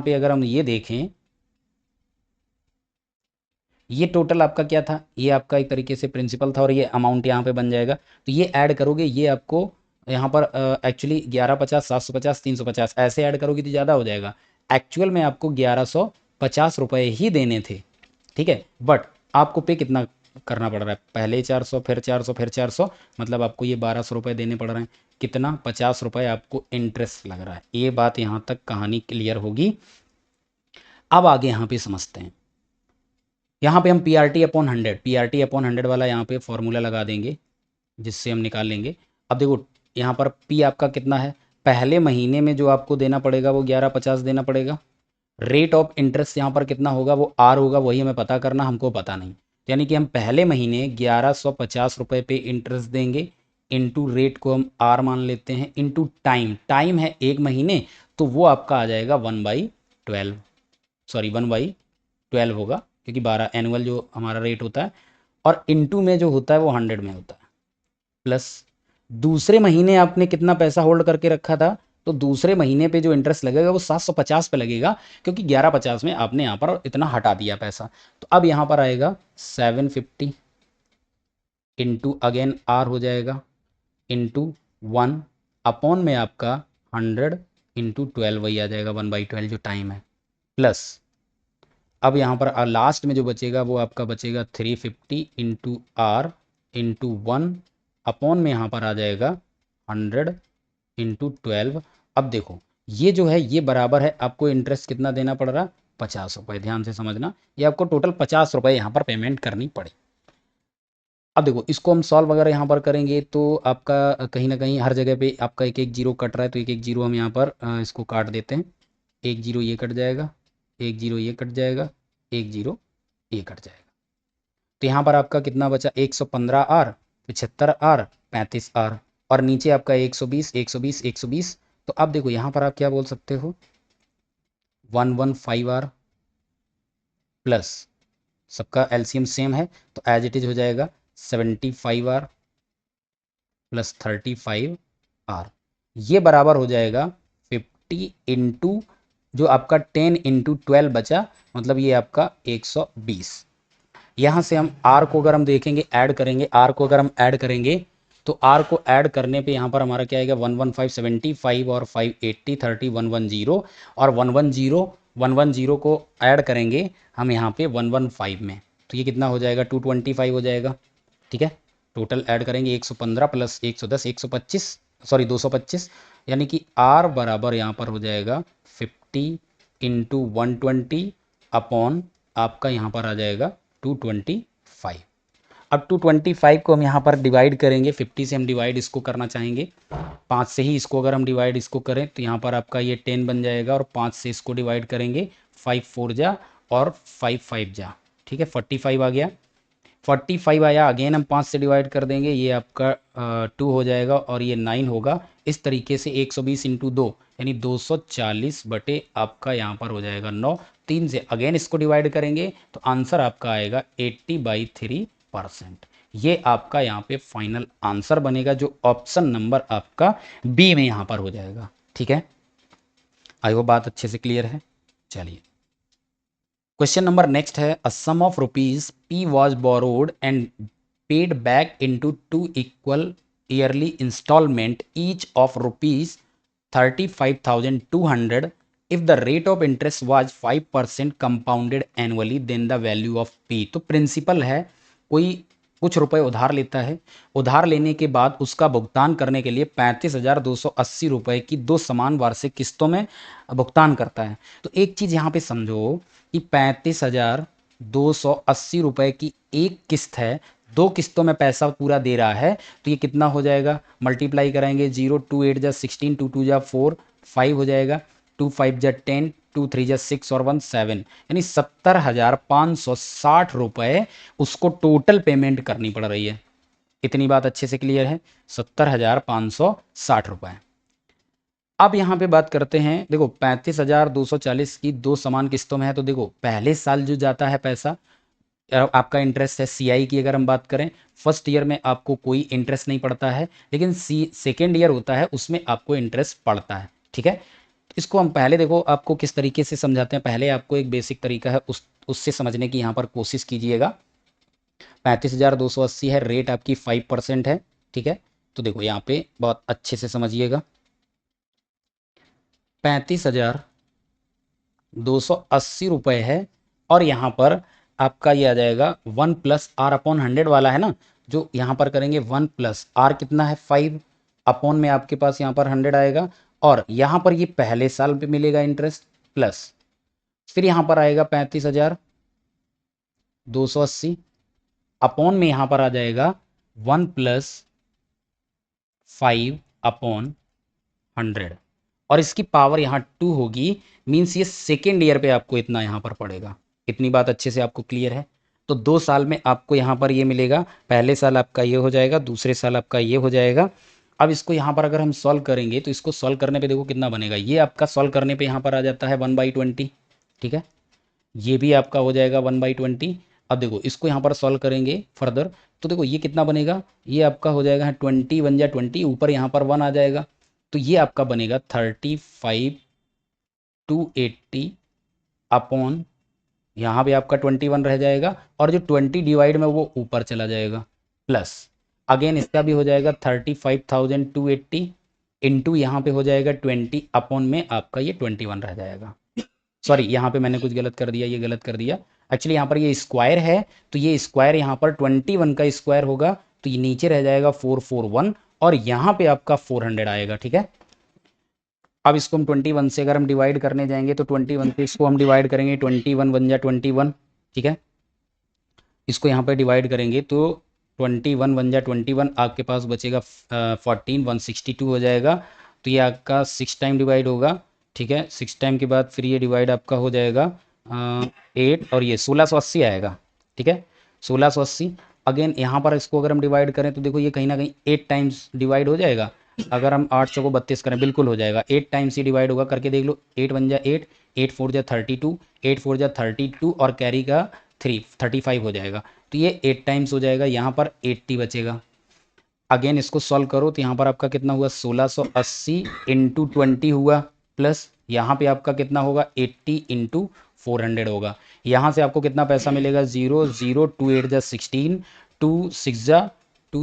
पे अगर हम ये देखें, ये टोटल आपका क्या था, ये आपका एक तरीके से प्रिंसिपल था, और ये अमाउंट यहाँ पे बन जाएगा, तो ये ऐड करोगे, ये आपको यहाँ पर एक्चुअली 1150, 750, 350 ऐसे ऐड करोगे तो ज़्यादा हो जाएगा। एक्चुअल में आपको 1150 रुपये ही देने थे, ठीक है, बट आपको पे कितना करना पड़ रहा है, पहले 400 फिर 400 फिर 400, मतलब आपको ये 1200 रुपये देने पड़ रहे हैं। कितना 50 रुपये आपको इंटरेस्ट लग रहा है। ये बात यहाँ तक कहानी क्लियर होगी। अब आगे यहाँ पे समझते हैं, यहाँ पे हम PRT/100 वाला यहाँ पे फॉर्मूला लगा देंगे, जिससे हम निकाल लेंगे। अब देखो यहाँ पर P आपका कितना है, पहले महीने में जो आपको देना पड़ेगा वो 1150 देना पड़ेगा। रेट ऑफ इंटरेस्ट यहाँ पर कितना होगा, वो R होगा, वही हमें पता करना, हमको पता नहीं, यानी कि हम पहले महीने 1150 रुपये पे इंटरेस्ट देंगे, इंटू रेट को हम R मान लेते हैं, इंटू टाइम है 1 महीने, तो वो आपका आ जाएगा 1/12, सॉरी 1/12 होगा, क्योंकि 12 एनुअल जो हमारा रेट होता है, और इंटू में जो होता है वो 100 में होता है, प्लस दूसरे महीने आपने कितना पैसा होल्ड करके रखा था, तो दूसरे महीने पे जो इंटरेस्ट लगेगा वो 750 पे लगेगा, क्योंकि 1150 में आपने यहाँ पर इतना हटा दिया पैसा। तो अब यहाँ पर आएगा 750 इंटू अगेन R हो जाएगा, इंटू 1 अपॉन में आपका 100 इंटू 12 वही आ जाएगा 1/12 जो टाइम है, प्लस अब यहाँ पर लास्ट में जो बचेगा वो आपका बचेगा 350 इंटू R इंटू 1 अपॉन में यहाँ पर आ जाएगा 100 इंटू 12। अब देखो ये जो है ये बराबर है, आपको इंटरेस्ट कितना देना पड़ रहा है 50 रुपये, ध्यान से समझना, ये आपको टोटल 50 रुपये यहाँ पर पेमेंट करनी पड़े। अब देखो इसको हम सॉल्व वगैरह यहाँ पर करेंगे तो आपका कहीं ना कहीं हर जगह पे आपका एक एक जीरो कट रहा है, तो एक एक जीरो हम यहाँ पर इसको काट देते हैं, एक जीरो ये कट जाएगा, एक जीरो ये कट जाएगा, एक जीरो ये कट जाएगा, तो यहाँ पर आपका कितना बचा 115R, 75R, 35R, और नीचे आपका 120, 120, 120। तो अब देखो यहाँ पर आप क्या बोल सकते हो 115R प्लस सबका एलसीएम सेम है, तो एज इट इज हो जाएगा 75R प्लस 35R, ये बराबर हो जाएगा 50 इंटू जो आपका 10 इंटू 12 बचा, मतलब ये आपका 120। यहाँ से हम R को अगर हम देखेंगे ऐड करेंगे, R को अगर हम ऐड करेंगे तो R को ऐड करने पे यहाँ पर हमारा क्या आएगा 115 75 और 580 30 110, और 110 को ऐड करेंगे हम यहाँ पे 115 में, तो ये कितना हो जाएगा 225 हो जाएगा, ठीक है। टोटल ऐड करेंगे 115 प्लस 110 125, सॉरी 225, यानी कि R बराबर यहाँ पर हो जाएगा 50 इंटू 120 अपॉन आपका यहाँ पर आ जाएगा 225। अब 225 को हम यहाँ पर डिवाइड करेंगे, 50 से हम डिवाइड इसको करना चाहेंगे, 5 से ही इसको अगर हम डिवाइड इसको करें तो यहाँ पर आपका ये 10 बन जाएगा, और 5 से इसको डिवाइड करेंगे 5 4 जा और 5 5 जा, ठीक है 45 आ गया। 45 आया, अगेन हम 5 से डिवाइड कर देंगे, ये आपका 2 हो जाएगा और ये 9 होगा। इस तरीके से 120 इंटू 2 यानी 240 बटे आपका यहाँ पर हो जाएगा 9। 3 से अगेन इसको डिवाइड करेंगे तो आंसर आपका आएगा 80/3%। ये आपका यहाँ पे फाइनल आंसर बनेगा, जो ऑप्शन नंबर आपका बी में यहाँ पर हो जाएगा। ठीक है, आई वो बात अच्छे से क्लियर है। चलिए क्वेश्चन नंबर नेक्स्ट है, a sum of rupees P was borrowed and paid back into 2 equal yearly instalment each of rupees 35,200 if the rate of interest was 5% compounded annually then the value of P। तो principal है, कोई कुछ रुपए उधार लेता है, उधार लेने के बाद उसका भुगतान करने के लिए 35,280 रुपए की दो समान वार्षिक किस्तों में भुगतान करता है। तो एक चीज़ यहाँ पे समझो कि 35,280 रुपए की एक किस्त है, दो किस्तों में पैसा पूरा दे रहा है, तो ये कितना हो जाएगा, मल्टीप्लाई कराएंगे, 0 2 8 जा 16, 2 2 जा 4 5 हो जाएगा, 2 5 जा 10, 2 3 जा 6 और 1 7, यानी 70,560 रुपए उसको टोटल पेमेंट करनी पड़ रही है। इतनी बात अच्छे से क्लियर है, 70,560 रुपए। अब यहाँ पे बात करते हैं, देखो 35,240 की दो समान किस्तों में है, तो देखो पहले साल जो जाता है पैसा आपका इंटरेस्ट है, सीआई की अगर हम बात करें, फर्स्ट ईयर में आपको कोई इंटरेस्ट नहीं पड़ता है, लेकिन सेकेंड ईयर होता है उसमें आपको इंटरेस्ट पड़ता है। ठीक है, इसको हम पहले देखो आपको किस तरीके से समझाते हैं, पहले आपको एक बेसिक तरीका है उससे समझने की यहाँ पर कोशिश कीजिएगा। 35,280 है, रेट आपकी 5% है। ठीक है, तो देखो यहाँ पे बहुत अच्छे से समझिएगा, 35,280 रुपये है, और यहाँ पर आपका ये आ जाएगा 1 प्लस आर अपॉन 100 वाला है ना, जो यहाँ पर करेंगे 1 प्लस आर कितना है 5 अपॉन में आपके पास यहाँ पर 100 आएगा, और यहाँ पर ये पहले साल पे मिलेगा इंटरेस्ट प्लस, फिर यहाँ पर आएगा 35,280 अपॉन में यहाँ पर आ जाएगा 1 प्लस 5 अपॉन 100, और इसकी पावर यहाँ 2 होगी, मीन्स ये सेकेंड ईयर पे आपको इतना यहाँ पर पड़ेगा। इतनी बात अच्छे से आपको क्लियर है। तो 2 साल में आपको यहाँ पर ये मिलेगा, पहले साल आपका ये हो जाएगा, दूसरे साल आपका ये हो जाएगा। अब इसको यहाँ पर अगर हम सॉल्व करेंगे तो इसको सॉल्व करने पे देखो कितना बनेगा, ये आपका सॉल्व करने पे यहाँ पर आ जाता है 1/20। ठीक है, ये भी आपका हो जाएगा 1/20। अब देखो इसको यहाँ पर सॉल्व करेंगे फर्दर, तो देखो ये कितना बनेगा, ये आपका हो जाएगा 20 1 जा 20, ऊपर यहाँ पर 1 आ जाएगा, तो ये आपका बनेगा 35,280 अपॉन यहाँ पे आपका 21 रह जाएगा, और जो 20 डिवाइड में वो ऊपर चला जाएगा, प्लस अगेन इसका भी हो जाएगा 35,280 इंटू यहाँ पे हो जाएगा 20 अपॉन में आपका ये 21 रह जाएगा। सॉरी, यहाँ पे मैंने कुछ गलत कर दिया, ये गलत कर दिया, एक्चुअली यहाँ पर ये स्क्वायर है, तो ये स्क्वायर यहाँ पर 21 का स्क्वायर होगा, तो ये नीचे रह जाएगा 441, और यहाँ पे आपका 400 आएगा। ठीक है, अब इसको हम 21 से अगर हम डिवाइड करने जाएंगे तो 21 से इसको हम डिवाइड करेंगे, 21 1 जा 21। ठीक है, इसको यहाँ पे डिवाइड करेंगे तो 21 1 जा 21, आपके पास बचेगा 14 162 हो जाएगा, तो ये आपका 6 टाइम डिवाइड होगा। ठीक है, 6 टाइम के बाद फिर ये डिवाइड आपका हो जाएगा 8, और ये 1680 आएगा। ठीक है, 1680, अगेन यहाँ पर इसको अगर हम डिवाइड करें तो देखो ये कहीं ना कहीं 8 टाइम्स डिवाइड हो जाएगा, अगर हम 800 को 32 करें बिल्कुल हो जाएगा, 8 टाइम्स ही डिवाइड होगा, करके देख लो, 8 1 जा 8, 8 4 जा 32, 8 4 जा 32, और कैरी का 35 हो जाएगा, तो ये 8 टाइम्स हो जाएगा, यहाँ पर 80 बचेगा। अगेन इसको सॉल्व करो तो यहाँ पर आपका कितना हुआ, 1680 इंटू 20 हुआ, प्लस यहाँ पे आपका कितना होगा 80 इंटू 400 होगा। यहाँ से आपको कितना पैसा मिलेगा, 0 0 2 8 जा 16, 2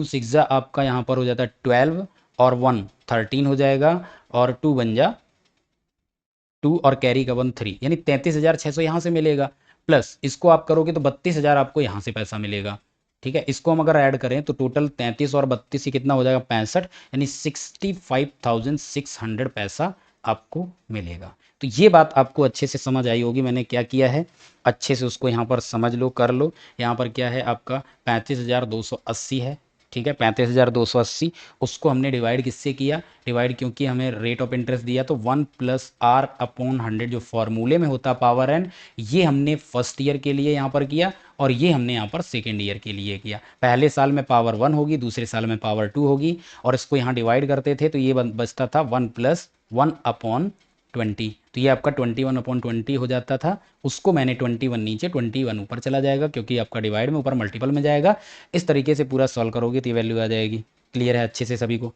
6 जा आपका यहाँ पर हो जाता है 12, और 1 13 हो जाएगा, और 2 बन जा 2, और कैरी का 1 3, यानी 33,600 यहाँ से मिलेगा, प्लस इसको आप करोगे तो 32,000 आपको यहाँ से पैसा मिलेगा। ठीक है, इसको हम अगर ऐड करें तो टोटल 33 और 32 ही कितना हो जाएगा 65, यानी 65,600 पैसा आपको मिलेगा। तो ये बात आपको अच्छे से समझ आई होगी मैंने क्या किया है, अच्छे से उसको यहाँ पर समझ लो, कर लो। यहाँ पर क्या है आपका 35,280 है, ठीक है, 35,280। उसको हमने डिवाइड किससे किया, डिवाइड क्योंकि हमें रेट ऑफ इंटरेस्ट दिया तो 1+R/100 जो फॉर्मूले में होता पावर एन, ये हमने फर्स्ट ईयर के लिए यहाँ पर किया और ये हमने यहाँ पर सेकेंड ईयर के लिए किया। पहले साल में पावर 1 होगी, दूसरे साल में पावर 2 होगी, और इसको यहाँ डिवाइड करते थे तो ये बचता था 1+1/20। तो ये आपका 21/20 हो जाता था। उसको मैंने 21 नीचे 21 ऊपर चला जाएगा क्योंकि आपका डिवाइड में ऊपर मल्टीपल में जाएगा। इस तरीके से पूरा सॉल्व करोगे तो ये वैल्यू आ जाएगी। क्लियर है अच्छे से सभी को।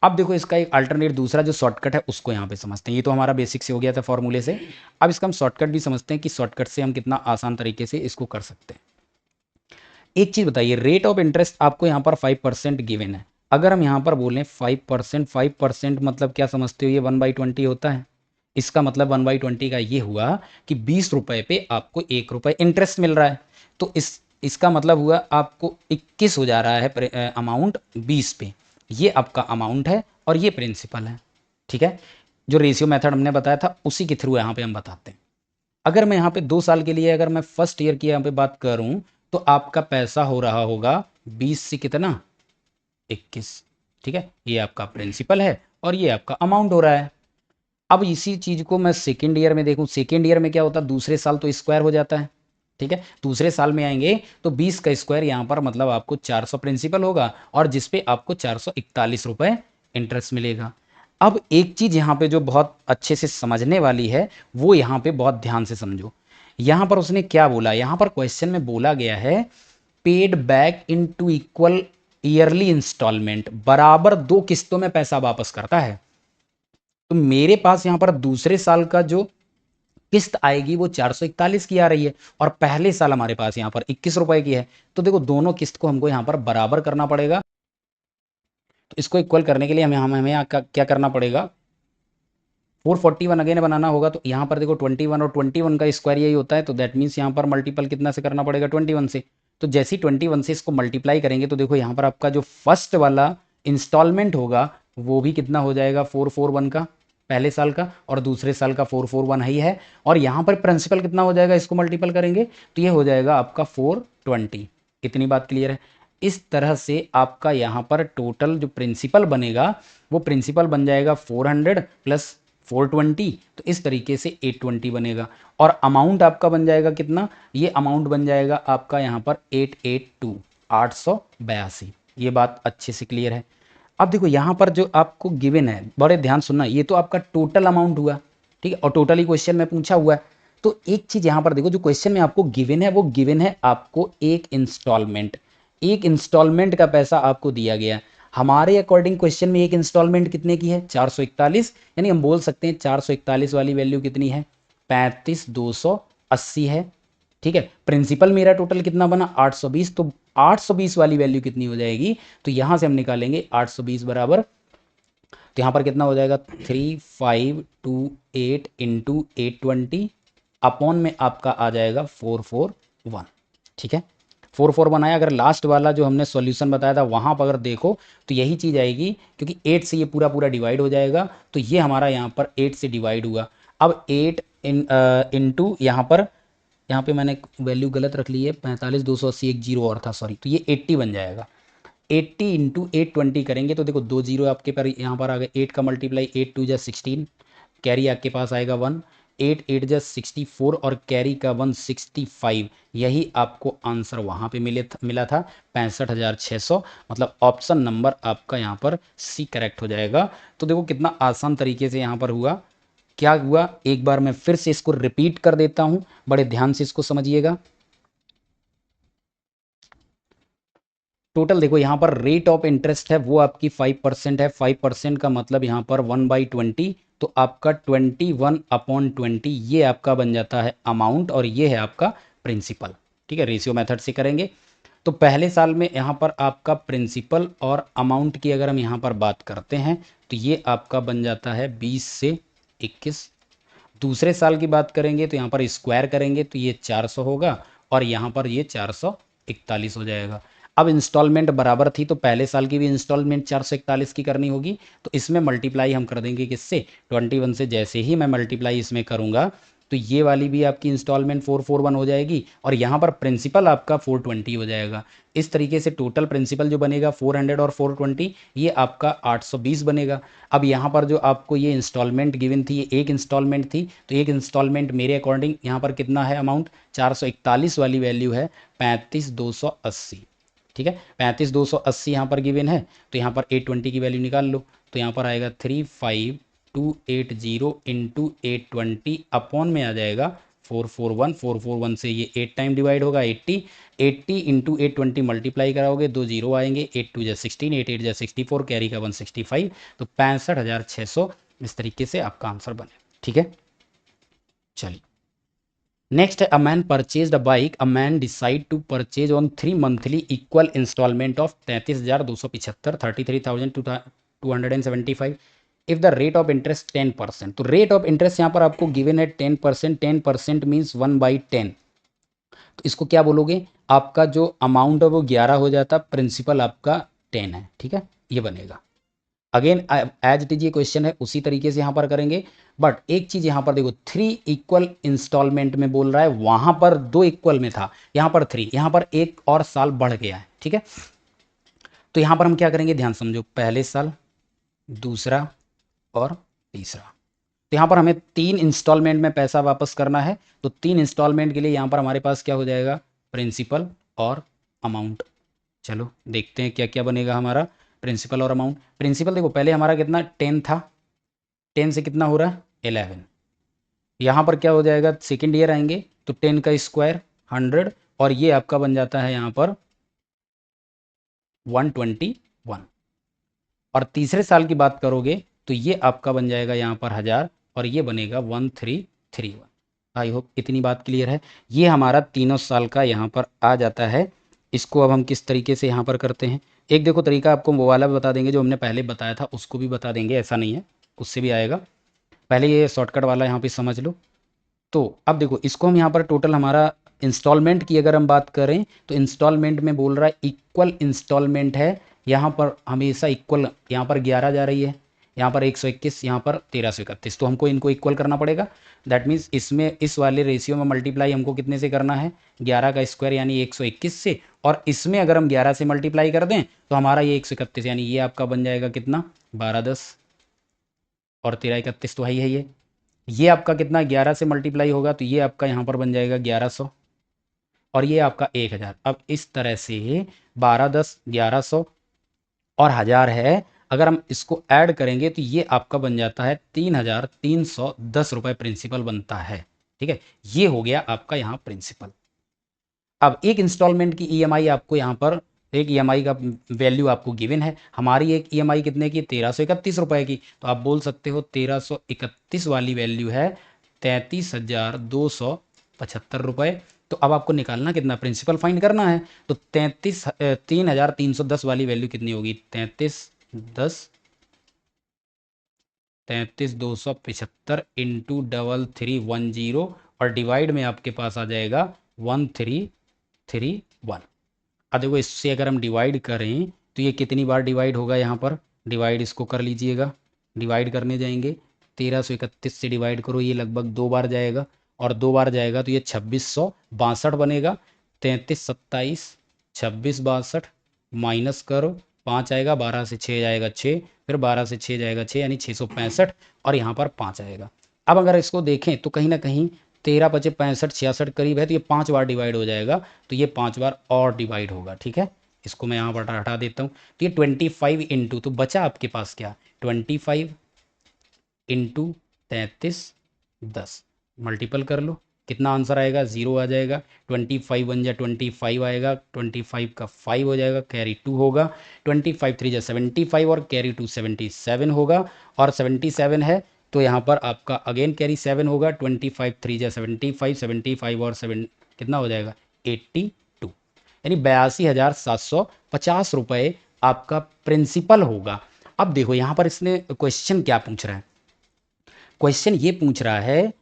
अब देखो इसका एक अल्टरनेट दूसरा जो शॉर्टकट है उसको यहाँ पे समझते हैं। ये तो हमारा बेसिक से हो गया था फॉर्मूले से। अब इसका हम शॉर्टकट भी समझते हैं कि शॉर्टकट से हम कितना आसान तरीके से इसको कर सकते हैं। एक चीज बताइए, रेट ऑफ इंटरेस्ट आपको यहाँ पर 5% गिवन है। अगर हम यहाँ पर बोलें 5%, 5% मतलब क्या समझते हो, ये 1/20 होता है। इसका मतलब 1/20 का ये हुआ कि 20 रुपए पे आपको 1 रुपए इंटरेस्ट मिल रहा है। तो इसका मतलब हुआ आपको 21 हो जा रहा है अमाउंट 20 पे। ये आपका अमाउंट है और ये प्रिंसिपल है, ठीक है। जो रेशियो मेथड हमने बताया था उसी के थ्रू यहाँ पे हम बताते हैं। अगर मैं यहाँ पे 2 साल के लिए, अगर मैं फर्स्ट ईयर की यहाँ पे बात करूँ तो आपका पैसा हो रहा होगा 20 से कितना, 21, ठीक है। ये आपका प्रिंसिपल है और ये आपका अमाउंट हो रहा है। अब इसी चीज को मैं सेकेंड ईयर में देखूं, सेकेंड ईयर में क्या होता है, दूसरे साल तो स्क्वायर हो जाता है, ठीक है। दूसरे साल में आएंगे तो 20 का स्क्वायर यहाँ पर मतलब आपको 400 प्रिंसिपल होगा और जिसपे आपको 441 रुपए इंटरेस्ट मिलेगा। अब एक चीज यहाँ पे जो बहुत अच्छे से समझने वाली है वो यहाँ पे बहुत ध्यान से समझो। यहाँ पर उसने क्या बोला, यहाँ पर क्वेश्चन में बोला गया है paid back in two equal yearly instalment, बराबर 2 किस्तों में पैसा वापस करता है। तो मेरे पास यहाँ पर दूसरे साल का जो किस्त आएगी वो 441 की आ रही है और पहले साल हमारे पास यहाँ पर 21 रुपए की है। तो देखो दोनों किस्त को हमको यहाँ पर बराबर करना पड़ेगा। तो इसको इक्वल करने के लिए हमें यहाँ क्या करना पड़ेगा, 441 अगेन बनाना होगा। तो यहाँ पर देखो 21 और 21 का स्क्वायर यही होता है, तो दैट मीन्स यहाँ पर मल्टीपल कितना से करना पड़ेगा, 21 से। तो जैसे ही 21 से इसको मल्टीप्लाई करेंगे तो देखो यहाँ पर आपका जो फर्स्ट वाला इंस्टॉलमेंट होगा वो भी कितना हो जाएगा, 441 का पहले साल का, और दूसरे साल का 441 ही है। और यहाँ पर प्रिंसिपल कितना हो जाएगा, इसको मल्टीपल करेंगे तो ये हो जाएगा आपका 420। इतनी बात क्लियर है। इस तरह से आपका यहाँ पर टोटल जो प्रिंसिपल बनेगा वो प्रिंसिपल बन जाएगा 400 प्लस 420, तो इस तरीके से 820 बनेगा। और अमाउंट आपका बन जाएगा कितना, ये अमाउंट बन जाएगा आपका यहाँ पर 882, 882। ये बात अच्छे से क्लियर है। अब देखो यहाँ पर जो आपको गिवन है, बड़े ध्यान सुनना, ये तो आपका टोटल अमाउंट हुआ, ठीक है, और टोटली क्वेश्चन में पूछा हुआ है। तो एक चीज यहाँ पर देखो, जो क्वेश्चन में आपको गिवन है वो गिवन है आपको एक इंस्टॉलमेंट, एक इंस्टॉलमेंट का पैसा आपको दिया गया है। हमारे अकॉर्डिंग क्वेश्चन में एक इंस्टॉलमेंट कितने की है, 441, यानी हम बोल सकते हैं 441 वाली वैल्यू कितनी है, 35,280 है, ठीक है। प्रिंसिपल मेरा टोटल कितना बना, 820, तो 820 वाली वैल्यू कितनी हो जाएगी, तो यहां से हम निकालेंगे 820 बराबर, तो यहां पर कितना हो जाएगा, 3528 इंटू 820 अपॉन में आपका आ जाएगा 441, ठीक है। 441 आया। अगर लास्ट वाला जो हमने सॉल्यूशन बताया था वहां पर अगर देखो तो यही चीज आएगी, क्योंकि 8 से ये पूरा पूरा डिवाइड हो जाएगा, तो ये हमारा यहाँ पर 8 से डिवाइड हुआ। अब 8 इंटू यहाँ पे मैंने वैल्यू गलत रख ली है, 45,280, एक जीरो और था सॉरी, तो ये 80 बन जाएगा। 80 इंटू 820 करेंगे तो देखो 2 जीरो आपके पर यहाँ पर आ गए, 8 का मल्टीप्लाई 8 2 जा 16, कैरी आपके पास आएगा 1, 8 8 जा 64 और कैरी का 165। यही आपको आंसर वहाँ पे मिला था 65,600, मतलब ऑप्शन नंबर आपका यहाँ पर सी करेक्ट हो जाएगा। तो देखो कितना आसान तरीके से यहाँ पर हुआ। क्या हुआ, एक बार मैं फिर से इसको रिपीट कर देता हूं, बड़े ध्यान से इसको समझिएगा। टोटल देखो यहाँ पर रेट ऑफ इंटरेस्ट है वो आपकी 5% है, 5% का मतलब यहाँ पर 1/20, तो आपका 21/20 ये आपका बन जाता है अमाउंट और ये है आपका प्रिंसिपल, ठीक है। रेशियो मेथड से करेंगे तो पहले साल में यहाँ पर आपका प्रिंसिपल और अमाउंट की अगर हम यहाँ पर बात करते हैं तो ये आपका बन जाता है 20 से 21। दूसरे साल की बात करेंगे तो यहाँ पर स्क्वायर करेंगे तो ये 400 होगा और यहाँ पर ये 441 हो जाएगा। अब इंस्टॉलमेंट बराबर थी तो पहले साल की भी इंस्टॉलमेंट 441 की करनी होगी, तो इसमें मल्टीप्लाई हम कर देंगे किससे, 21 से। जैसे ही मैं मल्टीप्लाई इसमें करूंगा तो ये वाली भी आपकी इंस्टॉलमेंट 441 हो जाएगी और यहाँ पर प्रिंसिपल आपका 420 हो जाएगा। इस तरीके से टोटल प्रिंसिपल जो बनेगा 400 और 420 ये आपका 820 बनेगा। अब यहाँ पर जो आपको ये इंस्टॉलमेंट गिवन थी, ये एक इंस्टॉलमेंट थी, तो एक इंस्टॉलमेंट मेरे अकॉर्डिंग यहाँ पर कितना है अमाउंट, 441 वाली वैल्यू है 35,280। ठीक है, 35,280 यहाँ पर गिवन है, तो यहाँ पर 820 की वैल्यू निकाल लो, तो यहाँ पर आएगा 35280 इंटू 820 अपॉन में आ जाएगा 441। 441 से ये 8 टाइम डिवाइड होगा 80, 80 इंटू 820 मल्टीप्लाई कराओगे, 2 जीरो आएंगे, 8 2 जा 16, 8 8 जा 64, कैरी का 165, तो 65,600 इस तरीके से आपका आंसर बने। ठीक है, चलिए नेक्स्ट है, a man purchase a bike, a man decide to purchase on 3 monthly equal instalment of 33,275, 33,275 if the rate of interest 10%। तो रेट ऑफ इंटरेस्ट यहाँ पर आपको गिवन है 10%, 10% मीन्स 1/10, तो इसको क्या बोलोगे, आपका जो अमाउंट है वो 11 हो जाता, प्रिंसिपल आपका 10 है। ठीक है, ये बनेगा। अगेन एज इट इज ये क्वेश्चन है उसी तरीके से यहाँ पर करेंगे, बट एक चीज यहाँ पर देखो, 3 इक्वल इंस्टॉलमेंट में बोल रहा है, वहां पर 2 इक्वल में था, यहाँ पर 3, यहाँ पर एक और साल बढ़ गया है। ठीक है, तो यहाँ पर हम क्या करेंगे, ध्यान समझो, पहले साल, दूसरा और तीसरा, तो यहाँ पर हमें 3 इंस्टॉलमेंट में पैसा वापस करना है, तो 3 इंस्टॉलमेंट के लिए यहाँ पर हमारे पास क्या हो जाएगा, प्रिंसिपल और अमाउंट। चलो देखते हैं क्या क्या बनेगा हमारा प्रिंसिपल और अमाउंट। प्रिंसिपल देखो पहले हमारा कितना 10 था, 10 से कितना हो रहा है 11, यहाँ पर क्या हो जाएगा, सेकेंड ईयर आएंगे तो 10 का स्क्वायर 100, और ये आपका बन जाता है यहाँ पर 121। और तीसरे साल की बात करोगे तो ये आपका बन जाएगा यहाँ पर 1000, और ये बनेगा 1331। आई होप इतनी बात क्लियर है। ये हमारा तीनों साल का यहाँ पर आ जाता है। इसको अब हम किस तरीके से यहाँ पर करते हैं, एक देखो तरीका आपको वो वाला भी बता देंगे जो हमने पहले बताया था, उसको भी बता देंगे, ऐसा नहीं है, उससे भी आएगा। पहले ये शॉर्टकट वाला यहाँ पे समझ लो। तो अब देखो इसको हम यहाँ पर टोटल हमारा इंस्टॉलमेंट की अगर हम बात करें तो इंस्टॉलमेंट में बोल रहा है इक्वल इंस्टॉलमेंट है, यहाँ पर हमेशा इक्वल, यहाँ पर 11 जा रही है, यहाँ पर 121, यहाँ पर 1331, तो हमको इनको इक्वल करना पड़ेगा। दैट मीन्स इसमें इस वाले रेशियो में मल्टीप्लाई हमको कितने से करना है, 11 का स्क्वायर यानी 121 से, और इसमें अगर हम 11 से मल्टीप्लाई कर दें तो हमारा ये 131 यानी ये आपका बन जाएगा कितना 1210, और 1331 तो है ही है ये आपका कितना 11 से मल्टीप्लाई होगा तो ये आपका यहाँ पर बन जाएगा 1100, और ये आपका 1000। अब इस तरह से 12 10 1100 और 1000 है, अगर हम इसको ऐड करेंगे तो ये आपका बन जाता है 3310 रुपये प्रिंसिपल बनता है। ठीक है, ये हो गया आपका यहाँ प्रिंसिपल। अब एक इंस्टॉलमेंट की ईएमआई आपको यहाँ पर, एक ईएमआई का वैल्यू आपको गिवन है, हमारी एक ईएमआई कितने की 1331 रुपये की, तो आप बोल सकते हो 1331 वाली वैल्यू है 33,275 रुपये। तो अब आपको निकालना कितना, प्रिंसिपल फाइंड करना है, तो 3,310 वाली वैल्यू कितनी होगी, 33,275 इंटू 3310, और डिवाइड में आपके पास आ जाएगा 1331। अब देखो इससे अगर हम डिवाइड करें तो ये कितनी बार डिवाइड होगा, यहाँ पर डिवाइड इसको कर लीजिएगा, डिवाइड करने जाएंगे 1331 से डिवाइड करो, ये लगभग 2 बार जाएगा, और 2 बार जाएगा तो ये 2662 बनेगा। 33 27 26 62 माइनस करो, 5 आएगा, 12 से 6 जाएगा 6, फिर 12 से 6 जाएगा 6 यानी 665, और यहाँ पर 5 आएगा। अब अगर इसको देखें तो कहीं ना कहीं 13 बचे 65 66 करीब है, तो ये 5 बार डिवाइड हो जाएगा, तो ये 5 बार और डिवाइड होगा। ठीक है, इसको मैं यहाँ पर हटा देता हूँ, तो ये 25 इंटू, तो बचा आपके पास क्या 25 इंटू 3310 मल्टीपल कर लो, कितना आंसर आएगा 0 आ जाएगा, 25 बन जा 25 आएगा, 25 का 5 हो जाएगा, कैरी 2 होगा, 25 3 जा 75 और कैरी 2 77 होगा, और 77 है तो यहाँ पर आपका अगेन कैरी 7 होगा, 25 3 जा 75, 75 और 7 कितना हो जाएगा 82, यानी 82,750 रुपये आपका प्रिंसिपल होगा। अब देखो यहाँ पर इसने क्वेश्चन क्या पूछ रहा है, क्वेश्चन ये पूछ रहा है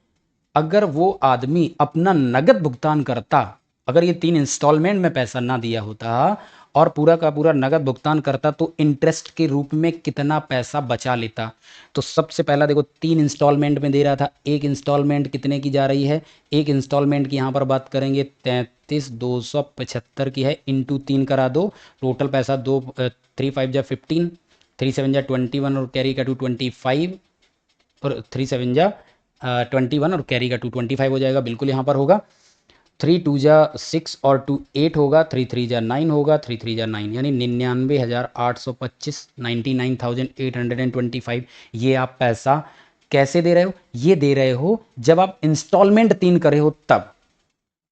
अगर वो आदमी अपना नगद भुगतान करता, अगर ये 3 इंस्टॉलमेंट में पैसा ना दिया होता और पूरा का पूरा नगद भुगतान करता तो इंटरेस्ट के रूप में कितना पैसा बचा लेता। तो सबसे पहला देखो 3 इंस्टॉलमेंट में दे रहा था, एक इंस्टॉलमेंट कितने की जा रही है, एक इंस्टॉलमेंट की यहाँ पर बात करेंगे 33,275 की है, इंटू 3 करा दो, टोटल पैसा 3 5 जा 15, 3 7 जा 21 और कैरी का 225, और 3 7 जा 21 और कैरी का 225 हो जाएगा, बिल्कुल यहाँ पर होगा। 3 2 जा 6 और 2 8 होगा, 3 3 जा 9 होगा, 3 3 जा 9 यानी 99,825, 99,825। ये आप पैसा कैसे दे रहे हो, ये दे रहे हो जब आप इंस्टॉलमेंट 3 करे हो तब,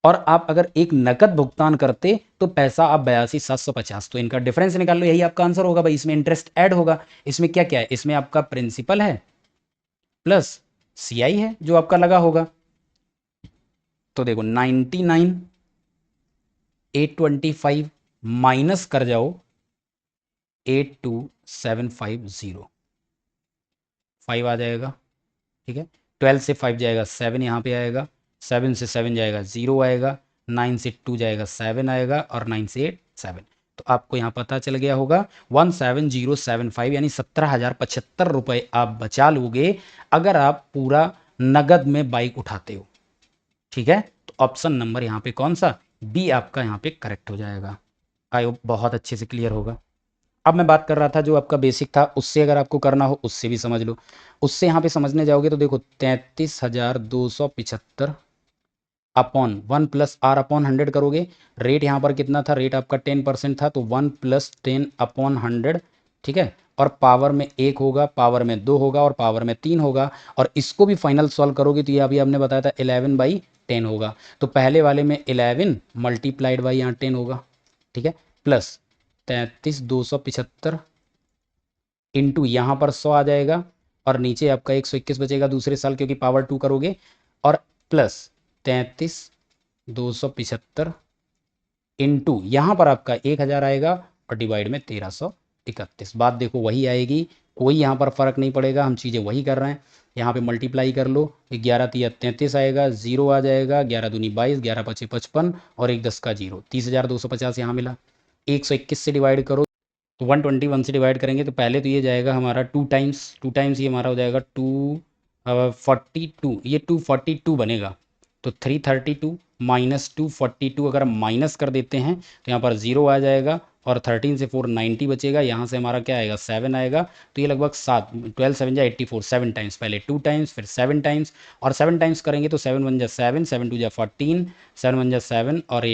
और आप अगर एक नकद भुगतान करते तो पैसा आप 82,750, तो इनका डिफरेंस निकाल लो, यही आपका आंसर होगा भाई। इसमें इंटरेस्ट ऐड होगा, इसमें क्या क्या है, इसमें आपका प्रिंसिपल है प्लस सीआई है जो आपका लगा होगा। तो देखो 99,825 माइनस कर जाओ 82,750, 5 आ जाएगा, ठीक है। 12 से 5 जाएगा 7, यहाँ पे आएगा, 7 से 7 जाएगा 0 आएगा, 9 से 2 जाएगा 7 आएगा, और 9 से 8 7। तो आपको यहाँ पता चल गया होगा 17075 यानी 17,075 रुपये आप बचा लोगे अगर आप पूरा नगद में बाइक उठाते हो, ठीक है। तो ऑप्शन नंबर यहाँ पे कौन सा, बी आपका यहाँ पे करेक्ट हो जाएगा। आई होप बहुत अच्छे से क्लियर होगा। अब मैं बात कर रहा था जो आपका बेसिक था, उससे अगर आपको करना हो उससे भी समझ लो। उससे यहाँ पे समझने जाओगे तो देखो 33,275 अपॉन 1 + R/100 करोगे। रेट यहाँ पर कितना था, रेट आपका 10% था, तो 1 + 10/100, ठीक है। और पावर में 1 होगा, पावर में 2 होगा, और पावर में 3 होगा। और इसको भी फाइनल सॉल्व करोगे तो ये अभी आपने बताया था 11/10 होगा। तो पहले वाले में 11 मल्टीप्लाइड बाई यहाँ 10 होगा, ठीक है, प्लस 33,275 इंटू यहाँ पर 100 आ जाएगा, और नीचे आपका 121 बचेगा दूसरे साल क्योंकि पावर 2 करोगे, और प्लस 33,275 इंटू यहाँ पर आपका 1,000 आएगा, और डिवाइड में 1331। बात देखो वही आएगी, कोई यहाँ पर फर्क नहीं पड़ेगा, हम चीज़ें वही कर रहे हैं। यहाँ पे मल्टीप्लाई कर लो, 11×3 = 33 आएगा, 0 आ जाएगा, 11×2 = 22, 11×5 = 55, और 1 10 का 0, 30,250 यहाँ मिला। 121 से डिवाइड करो तो 121 से डिवाइड करेंगे तो पहले तो ये जाएगा हमारा 2 टाइम्स ये हमारा हो जाएगा 242, ये 242 बनेगा। तो 332 माइनस 242 अगर हम माइनस कर देते हैं तो यहाँ पर 0 आ जाएगा, और 13 से 4 90 बचेगा, यहाँ से हमारा क्या आएगा 7 आएगा। तो ये लगभग 7, 12 7 जा 84, 7 टाइम्स, पहले 2 टाइम्स फिर 7 टाइम्स, और 7 टाइम्स करेंगे तो 7 1 जा 7, 7 2 जा 14, 7 1 जा 7, और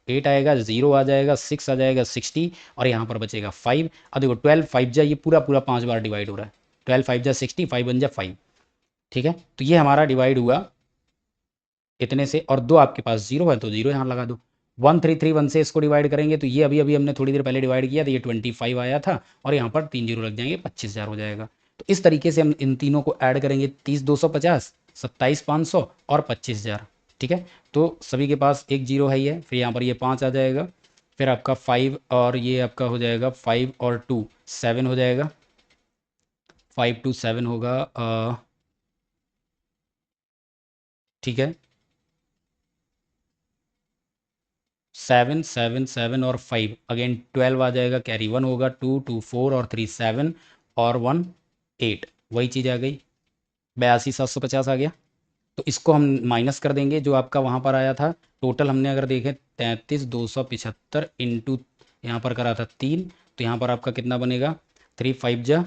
8 आएगा, 0 आ जाएगा, 6 आ जाएगा 60, और यहाँ पर बचेगा 5। अब देखो 12 5 जा, ये पूरा पूरा 5 बार डिवाइड हो रहा है, 12 5 जा 60, 5 1 जा 5, ठीक है। तो ये हमारा डिवाइड हुआ इतने से, और 2 आपके पास 0 है तो 0 यहाँ लगा दो। 1331 से इसको डिवाइड करेंगे तो ये अभी अभी हमने थोड़ी देर पहले डिवाइड किया तो ये 25 आया था, और यहाँ पर 3 0 लग जाएंगे, 25,000 हो जाएगा। तो इस तरीके से हम इन तीनों को ऐड करेंगे, 30,250, 27,500 और 25,000, ठीक है। तो सभी के पास एक 0 है ही है, फिर यहाँ पर ये 5 आ जाएगा, फिर आपका 5, और ये आपका हो जाएगा 5 और 2 7 हो जाएगा, 5 2 7 होगा, ठीक है। 7 7 7 और 5 अगेन 12 आ जाएगा, कैरी 1 होगा, 2 2 4 और 3 7 और 1 8, वही चीज़ आ गई, 82,750 आ गया। तो इसको हम माइनस कर देंगे जो आपका वहाँ पर आया था। टोटल हमने अगर देखें 33,275 इंटू यहाँ पर करा था 3, तो यहाँ पर आपका कितना बनेगा, 3 5 जा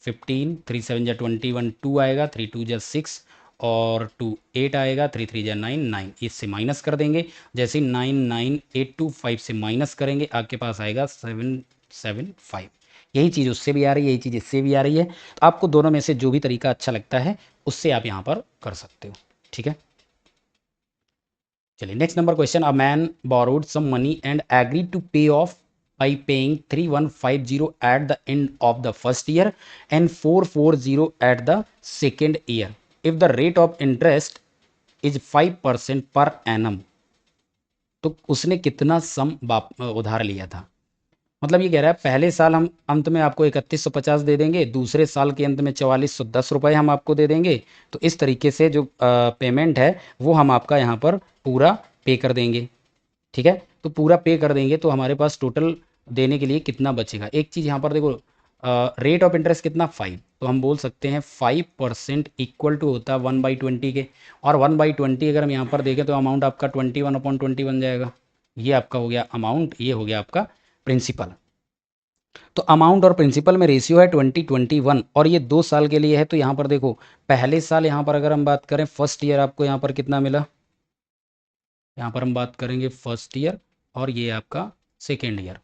15, 3 7 जा 21, 2 आएगा, 3 2 जा 6 और 2 8 आएगा, 3 3 जा 9 9, इससे माइनस कर देंगे। जैसे 99825 से माइनस करेंगे आपके पास आएगा 775। यही चीज़ उससे भी आ रही है, यही चीज़ इससे भी आ रही है। तो आपको दोनों में से जो भी तरीका अच्छा लगता है उससे आप यहाँ पर कर सकते हो, ठीक है। चलिए next number question, a man borrowed some money and agree to pay off by paying 3150 at the end of the first year and 440 at the second year if the rate of interest is 5% per annum। तो उसने कितना सम उधार लिया था, मतलब ये कह रहा है पहले साल हम अंत में आपको 3150 दे देंगे, दूसरे साल के अंत में 4410 रुपये हम आपको दे देंगे। तो इस तरीके से जो पेमेंट है वो हम आपका यहाँ पर पूरा पे कर देंगे, ठीक है। तो पूरा पे कर देंगे तो हमारे पास टोटल देने के लिए कितना बचेगा। एक चीज़ यहाँ पर देखो, रेट ऑफ इंटरेस्ट कितना 5, तो हम बोल सकते हैं 5% इक्वल टू होता है 1/20 के, और 1/20 अगर हम यहाँ पर देखें तो अमाउंट आपका 21/20 बन जाएगा। ये आपका हो गया अमाउंट, ये हो गया आपका प्रिंसिपल। तो अमाउंट और प्रिंसिपल में रेशियो है 20/21 और ये 2 साल के लिए है। तो यहाँ पर देखो, पहले साल यहाँ पर अगर हम बात करें फर्स्ट ईयर, आपको यहाँ पर कितना मिला, यहाँ पर हम बात करेंगे फर्स्ट ईयर, और ये आपका सेकेंड ईयर।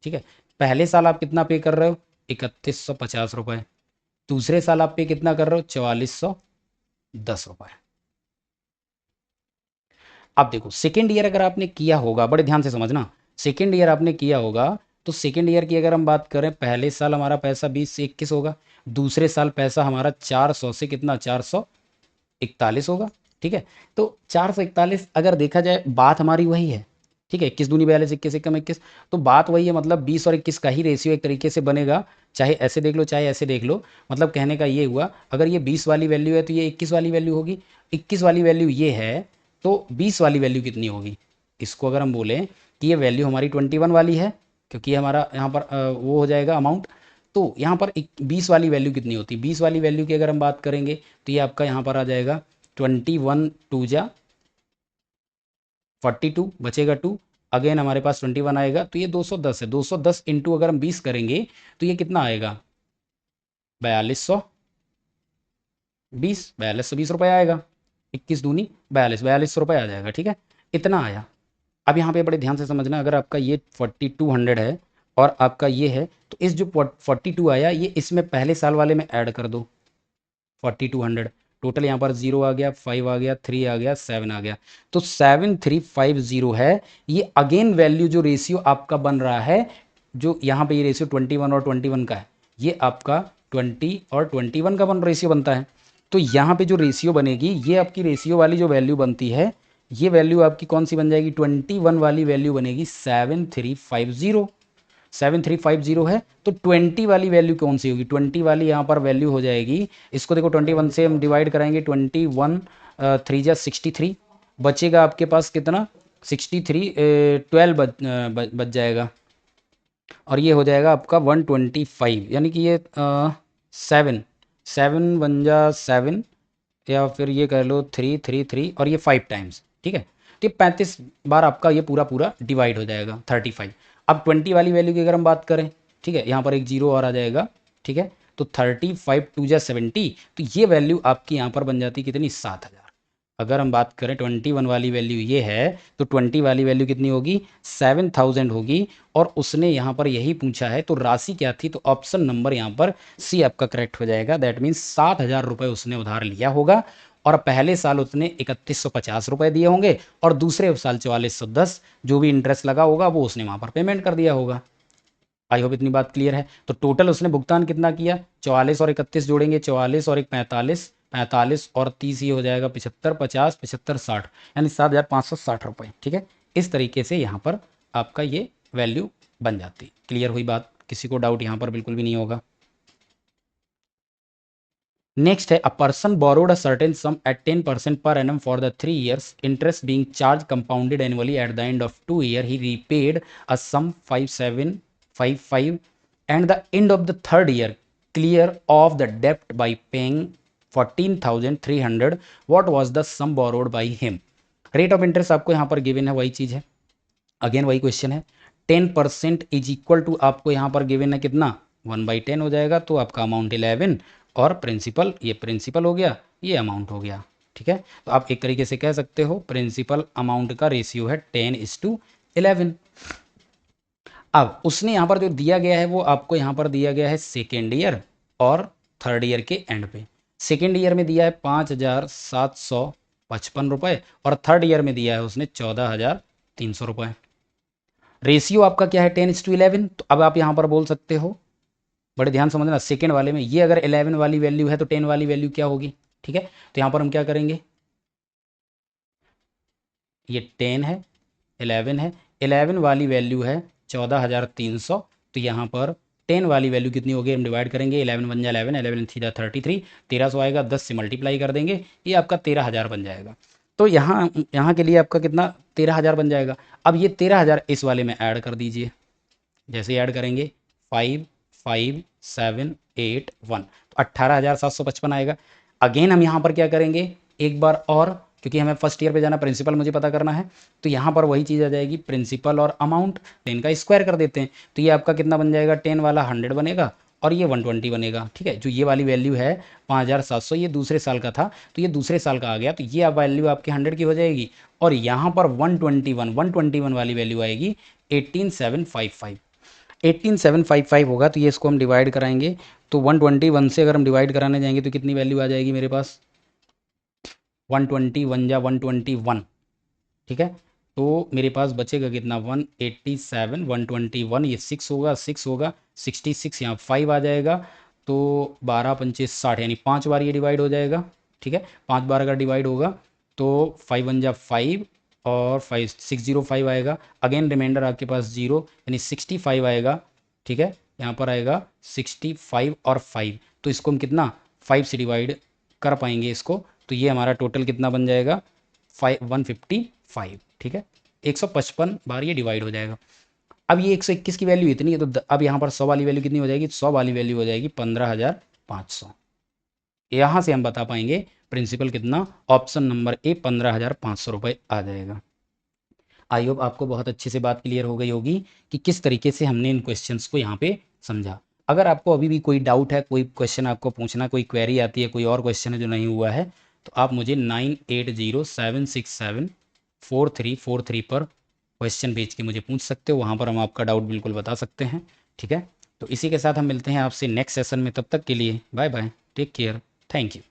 ठीक है, पहले साल आप कितना पे कर रहे हो, 3150 रुपये। दूसरे साल आप पे कितना कर रहे हो, 4410 रुपये। अब देखो सेकेंड ईयर अगर आपने किया होगा, बड़े ध्यान से समझना, सेकेंड ईयर आपने किया होगा तो सेकेंड ईयर की अगर हम बात करें, पहले साल हमारा पैसा 20 से 21 होगा, दूसरे साल पैसा हमारा 400 से कितना, 441 होगा। ठीक है, तो 441 अगर देखा जाए, बात हमारी वही है। ठीक है, 21 दूनी 42, 21 एकम 21, तो बात वही है, मतलब 20 और 21 का ही रेशियो एक तरीके से बनेगा, चाहे ऐसे देख लो चाहे ऐसे देख लो। मतलब कहने का ये हुआ, अगर ये 20 वाली वैल्यू है तो ये 21 वाली वैल्यू होगी, 21 वाली वैल्यू ये है, तो 20 वाली वैल्यू कितनी होगी। इसको अगर हम बोलें कि ये वैल्यू हमारी 21 वाली है, क्योंकि हमारा यहाँ पर वो हो जाएगा अमाउंट, तो यहाँ पर 20 वाली वैल्यू कितनी होती है, 20 वाली वैल्यू की अगर हम बात करेंगे तो ये आपका यहाँ पर आ जाएगा 21 2 जा 42, बचेगा 2, अगेन हमारे पास 21 आएगा, तो ये 210 है। 210 इंटू अगर हम 20 करेंगे तो ये कितना आएगा, 4220 आएगा। 21 दूनी 42 42 रुपये आ जाएगा। ठीक है, इतना आया। अब यहाँ पे बड़े ध्यान से समझना, अगर आपका ये 4200 है और आपका ये है, तो इस जो 42 आया ये इसमें पहले साल वाले में ऐड कर दो 4200, टोटल यहाँ पर 0 आ गया, 5 आ गया, 3 आ गया, 7 आ गया, तो 7350 है। ये अगेन वैल्यू जो रेशियो आपका बन रहा है, जो यहाँ पे ये रेशियो 21 और 21 का है, ये आपका 20 और 21 का रेशियो बनता है। तो यहाँ पे जो रेशियो बनेगी, ये आपकी रेशियो वाली जो वैल्यू बनती है, ये वैल्यू आपकी कौन सी बन जाएगी, 21 वाली वैल्यू बनेगी 7350। 7350 है, तो 20 वाली वैल्यू कौन सी होगी, 20 वाली यहाँ पर वैल्यू हो जाएगी, इसको देखो 21 से हम डिवाइड कराएंगे, 21 3 जा 63, बचेगा आपके पास कितना, 63 12 बच जाएगा, और ये हो जाएगा आपका 125, यानी कि ये 7 7 बन जा 7, या फिर ये कह लो 3 और ये 5 टाइम्स। ठीक है, तो ये 35 बार आपका ये पूरा पूरा डिवाइड हो जाएगा 35। अब 20 वाली वैल्यू की अगर हम बात करें, ठीक है, यहाँ पर एक जीरो और आ जाएगा। ठीक है, तो 35 2 जा 70, तो ये वैल्यू आपकी यहाँ पर बन जाती कितनी, 7000। अगर हम बात करें 21 वाली वैल्यू ये है, तो 20 वाली वैल्यू कितनी होगी, 7000 होगी, और उसने यहाँ पर यही पूछा है, तो राशि क्या थी, तो ऑप्शन नंबर यहाँ पर सी आपका करेक्ट हो जाएगा। दैट मीन्स 7000 रुपये उसने उधार लिया होगा, और पहले साल उसने 3150 रुपये दिए होंगे, और दूसरे साल 4410, जो भी इंटरेस्ट लगा होगा वो उसने वहाँ पर पेमेंट कर दिया होगा। आई होप इतनी बात क्लियर है। तो टोटल उसने भुगतान कितना किया, 44 और 31 जोड़ेंगे, 44 और 1 45, 45 और 30, ये हो जाएगा 75, 50 75 60, यानी 7560 रुपये। ठीक है, इस तरीके से यहाँ पर आपका ये वैल्यू बन जाती। क्लियर हुई बात, किसी को डाउट यहाँ पर बिल्कुल भी नहीं होगा। नेक्स्ट है, a person borrowed a certain sum at 10% per annum for the 3 years, interest being charge compounded annually at the end of 2 year, he repaid a sum 5755 and the end of the 3rd year clear off the डेप्ट by paying 14,300, what was the sum borrowed by him. Rate of interest आपको यहाँ पर given है, वही चीज़ है, again वही question है। 10% is equal to आपको यहाँ पर गिवन है कितना, 1/10 हो जाएगा, तो आपका अमाउंट 11, और प्रिंसिपल, ये प्रिंसिपल हो गया, ये अमाउंट हो गया। ठीक है, तो आप एक तरीके से कह सकते हो प्रिंसिपल अमाउंट का रेशियो है 10:11। अब उसने यहाँ पर जो दिया गया है वो आपको यहाँ पर दिया गया है सेकेंड ईयर और 3rd ईयर के एंड पे। सेकेंड ईयर में दिया है 5755 रुपये, और 3rd ईयर में दिया है उसने 14,300 रुपये। रेशियो आपका क्या है, 10:11। तो अब आप यहाँ पर बोल सकते हो, बड़े ध्यान समझना, सेकेंड वाले में ये अगर 11 वाली वैल्यू है तो 10 वाली वैल्यू क्या होगी। ठीक है, तो यहाँ पर हम क्या करेंगे, ये 10 है, 11 है, 11 वाली वैल्यू है 14,300, तो यहाँ पर 10 वाली वैल्यू कितनी होगी, हम डिवाइड करेंगे, 11 बन जाए 11, 11 थ्री 33, 1300 आएगा, 10 से मल्टीप्लाई कर देंगे, ये आपका 13,000 बन जाएगा। तो यहाँ यहाँ के लिए आपका कितना, 13,000 बन जाएगा। अब ये 13,000 इस वाले में ऐड कर दीजिए, जैसे ऐड करेंगे 5 5 7 8 1 तो 18,755 आएगा। अगेन हम यहाँ पर क्या करेंगे एक बार और, क्योंकि हमें फर्स्ट ईयर पे जाना, प्रिंसिपल मुझे पता करना है, तो यहाँ पर वही चीज़ आ जाएगी, प्रिंसिपल और अमाउंट, तो इनका स्क्वायर कर देते हैं। तो ये आपका कितना बन जाएगा, 10 वाला 100 बनेगा और ये 120 बनेगा। ठीक है, जो ये वाली वैल्यू है 5,700, ये दूसरे साल का था तो ये दूसरे साल का आ गया, तो ये अब वैल्यू आपकी 100 की हो जाएगी। और यहाँ पर 121 वाली वैल्यू आएगी 18,755। 18,755 होगा, तो ये इसको हम डिवाइड कराएंगे, तो 121 से अगर हम डिवाइड कराने जाएंगे तो कितनी वैल्यू आ जाएगी मेरे पास, 121 या 121। ठीक है, तो मेरे पास बचेगा कितना, 187, 121, ये 6 होगा, 6 होगा, 66, यहाँ 5 आ जाएगा, तो 12 पंचे 60, यानी 5 बार ये डिवाइड हो जाएगा। ठीक है, 5 बार अगर डिवाइड होगा तो 5 1 जा 5 और 5 605 आएगा। अगेन रिमाइंडर आपके पास 0, यानी 65 आएगा। ठीक है, यहाँ पर आएगा 65 और 5, तो इसको हम कितना 5 से डिवाइड कर पाएंगे इसको, तो ये हमारा टोटल कितना बन जाएगा 155। ठीक है, 155 बार ये डिवाइड हो जाएगा। अब ये 121 की वैल्यू इतनी है, तो अब यहाँ पर 100 वाली वैल्यू कितनी हो जाएगी, 100 वाली वैल्यू हो जाएगी 15,500। यहाँ से हम बता पाएंगे प्रिंसिपल कितना, ऑप्शन नंबर ए 15,500 रुपये आ जाएगा। आई होप आपको बहुत अच्छे से बात क्लियर हो गई होगी कि किस तरीके से हमने इन क्वेश्चंस को यहाँ पे समझा। अगर आपको अभी भी कोई डाउट है, कोई क्वेश्चन आपको पूछना, कोई क्वेरी आती है, कोई और क्वेश्चन है जो नहीं हुआ है, तो आप मुझे 9807674343 पर क्वेश्चन भेज के मुझे पूछ सकते हो, वहाँ पर हम आपका डाउट बिल्कुल बता सकते हैं। ठीक है, तो इसी के साथ हम मिलते हैं आपसे नेक्स्ट सेशन में, तब तक के लिए bye bye, take care, thank you.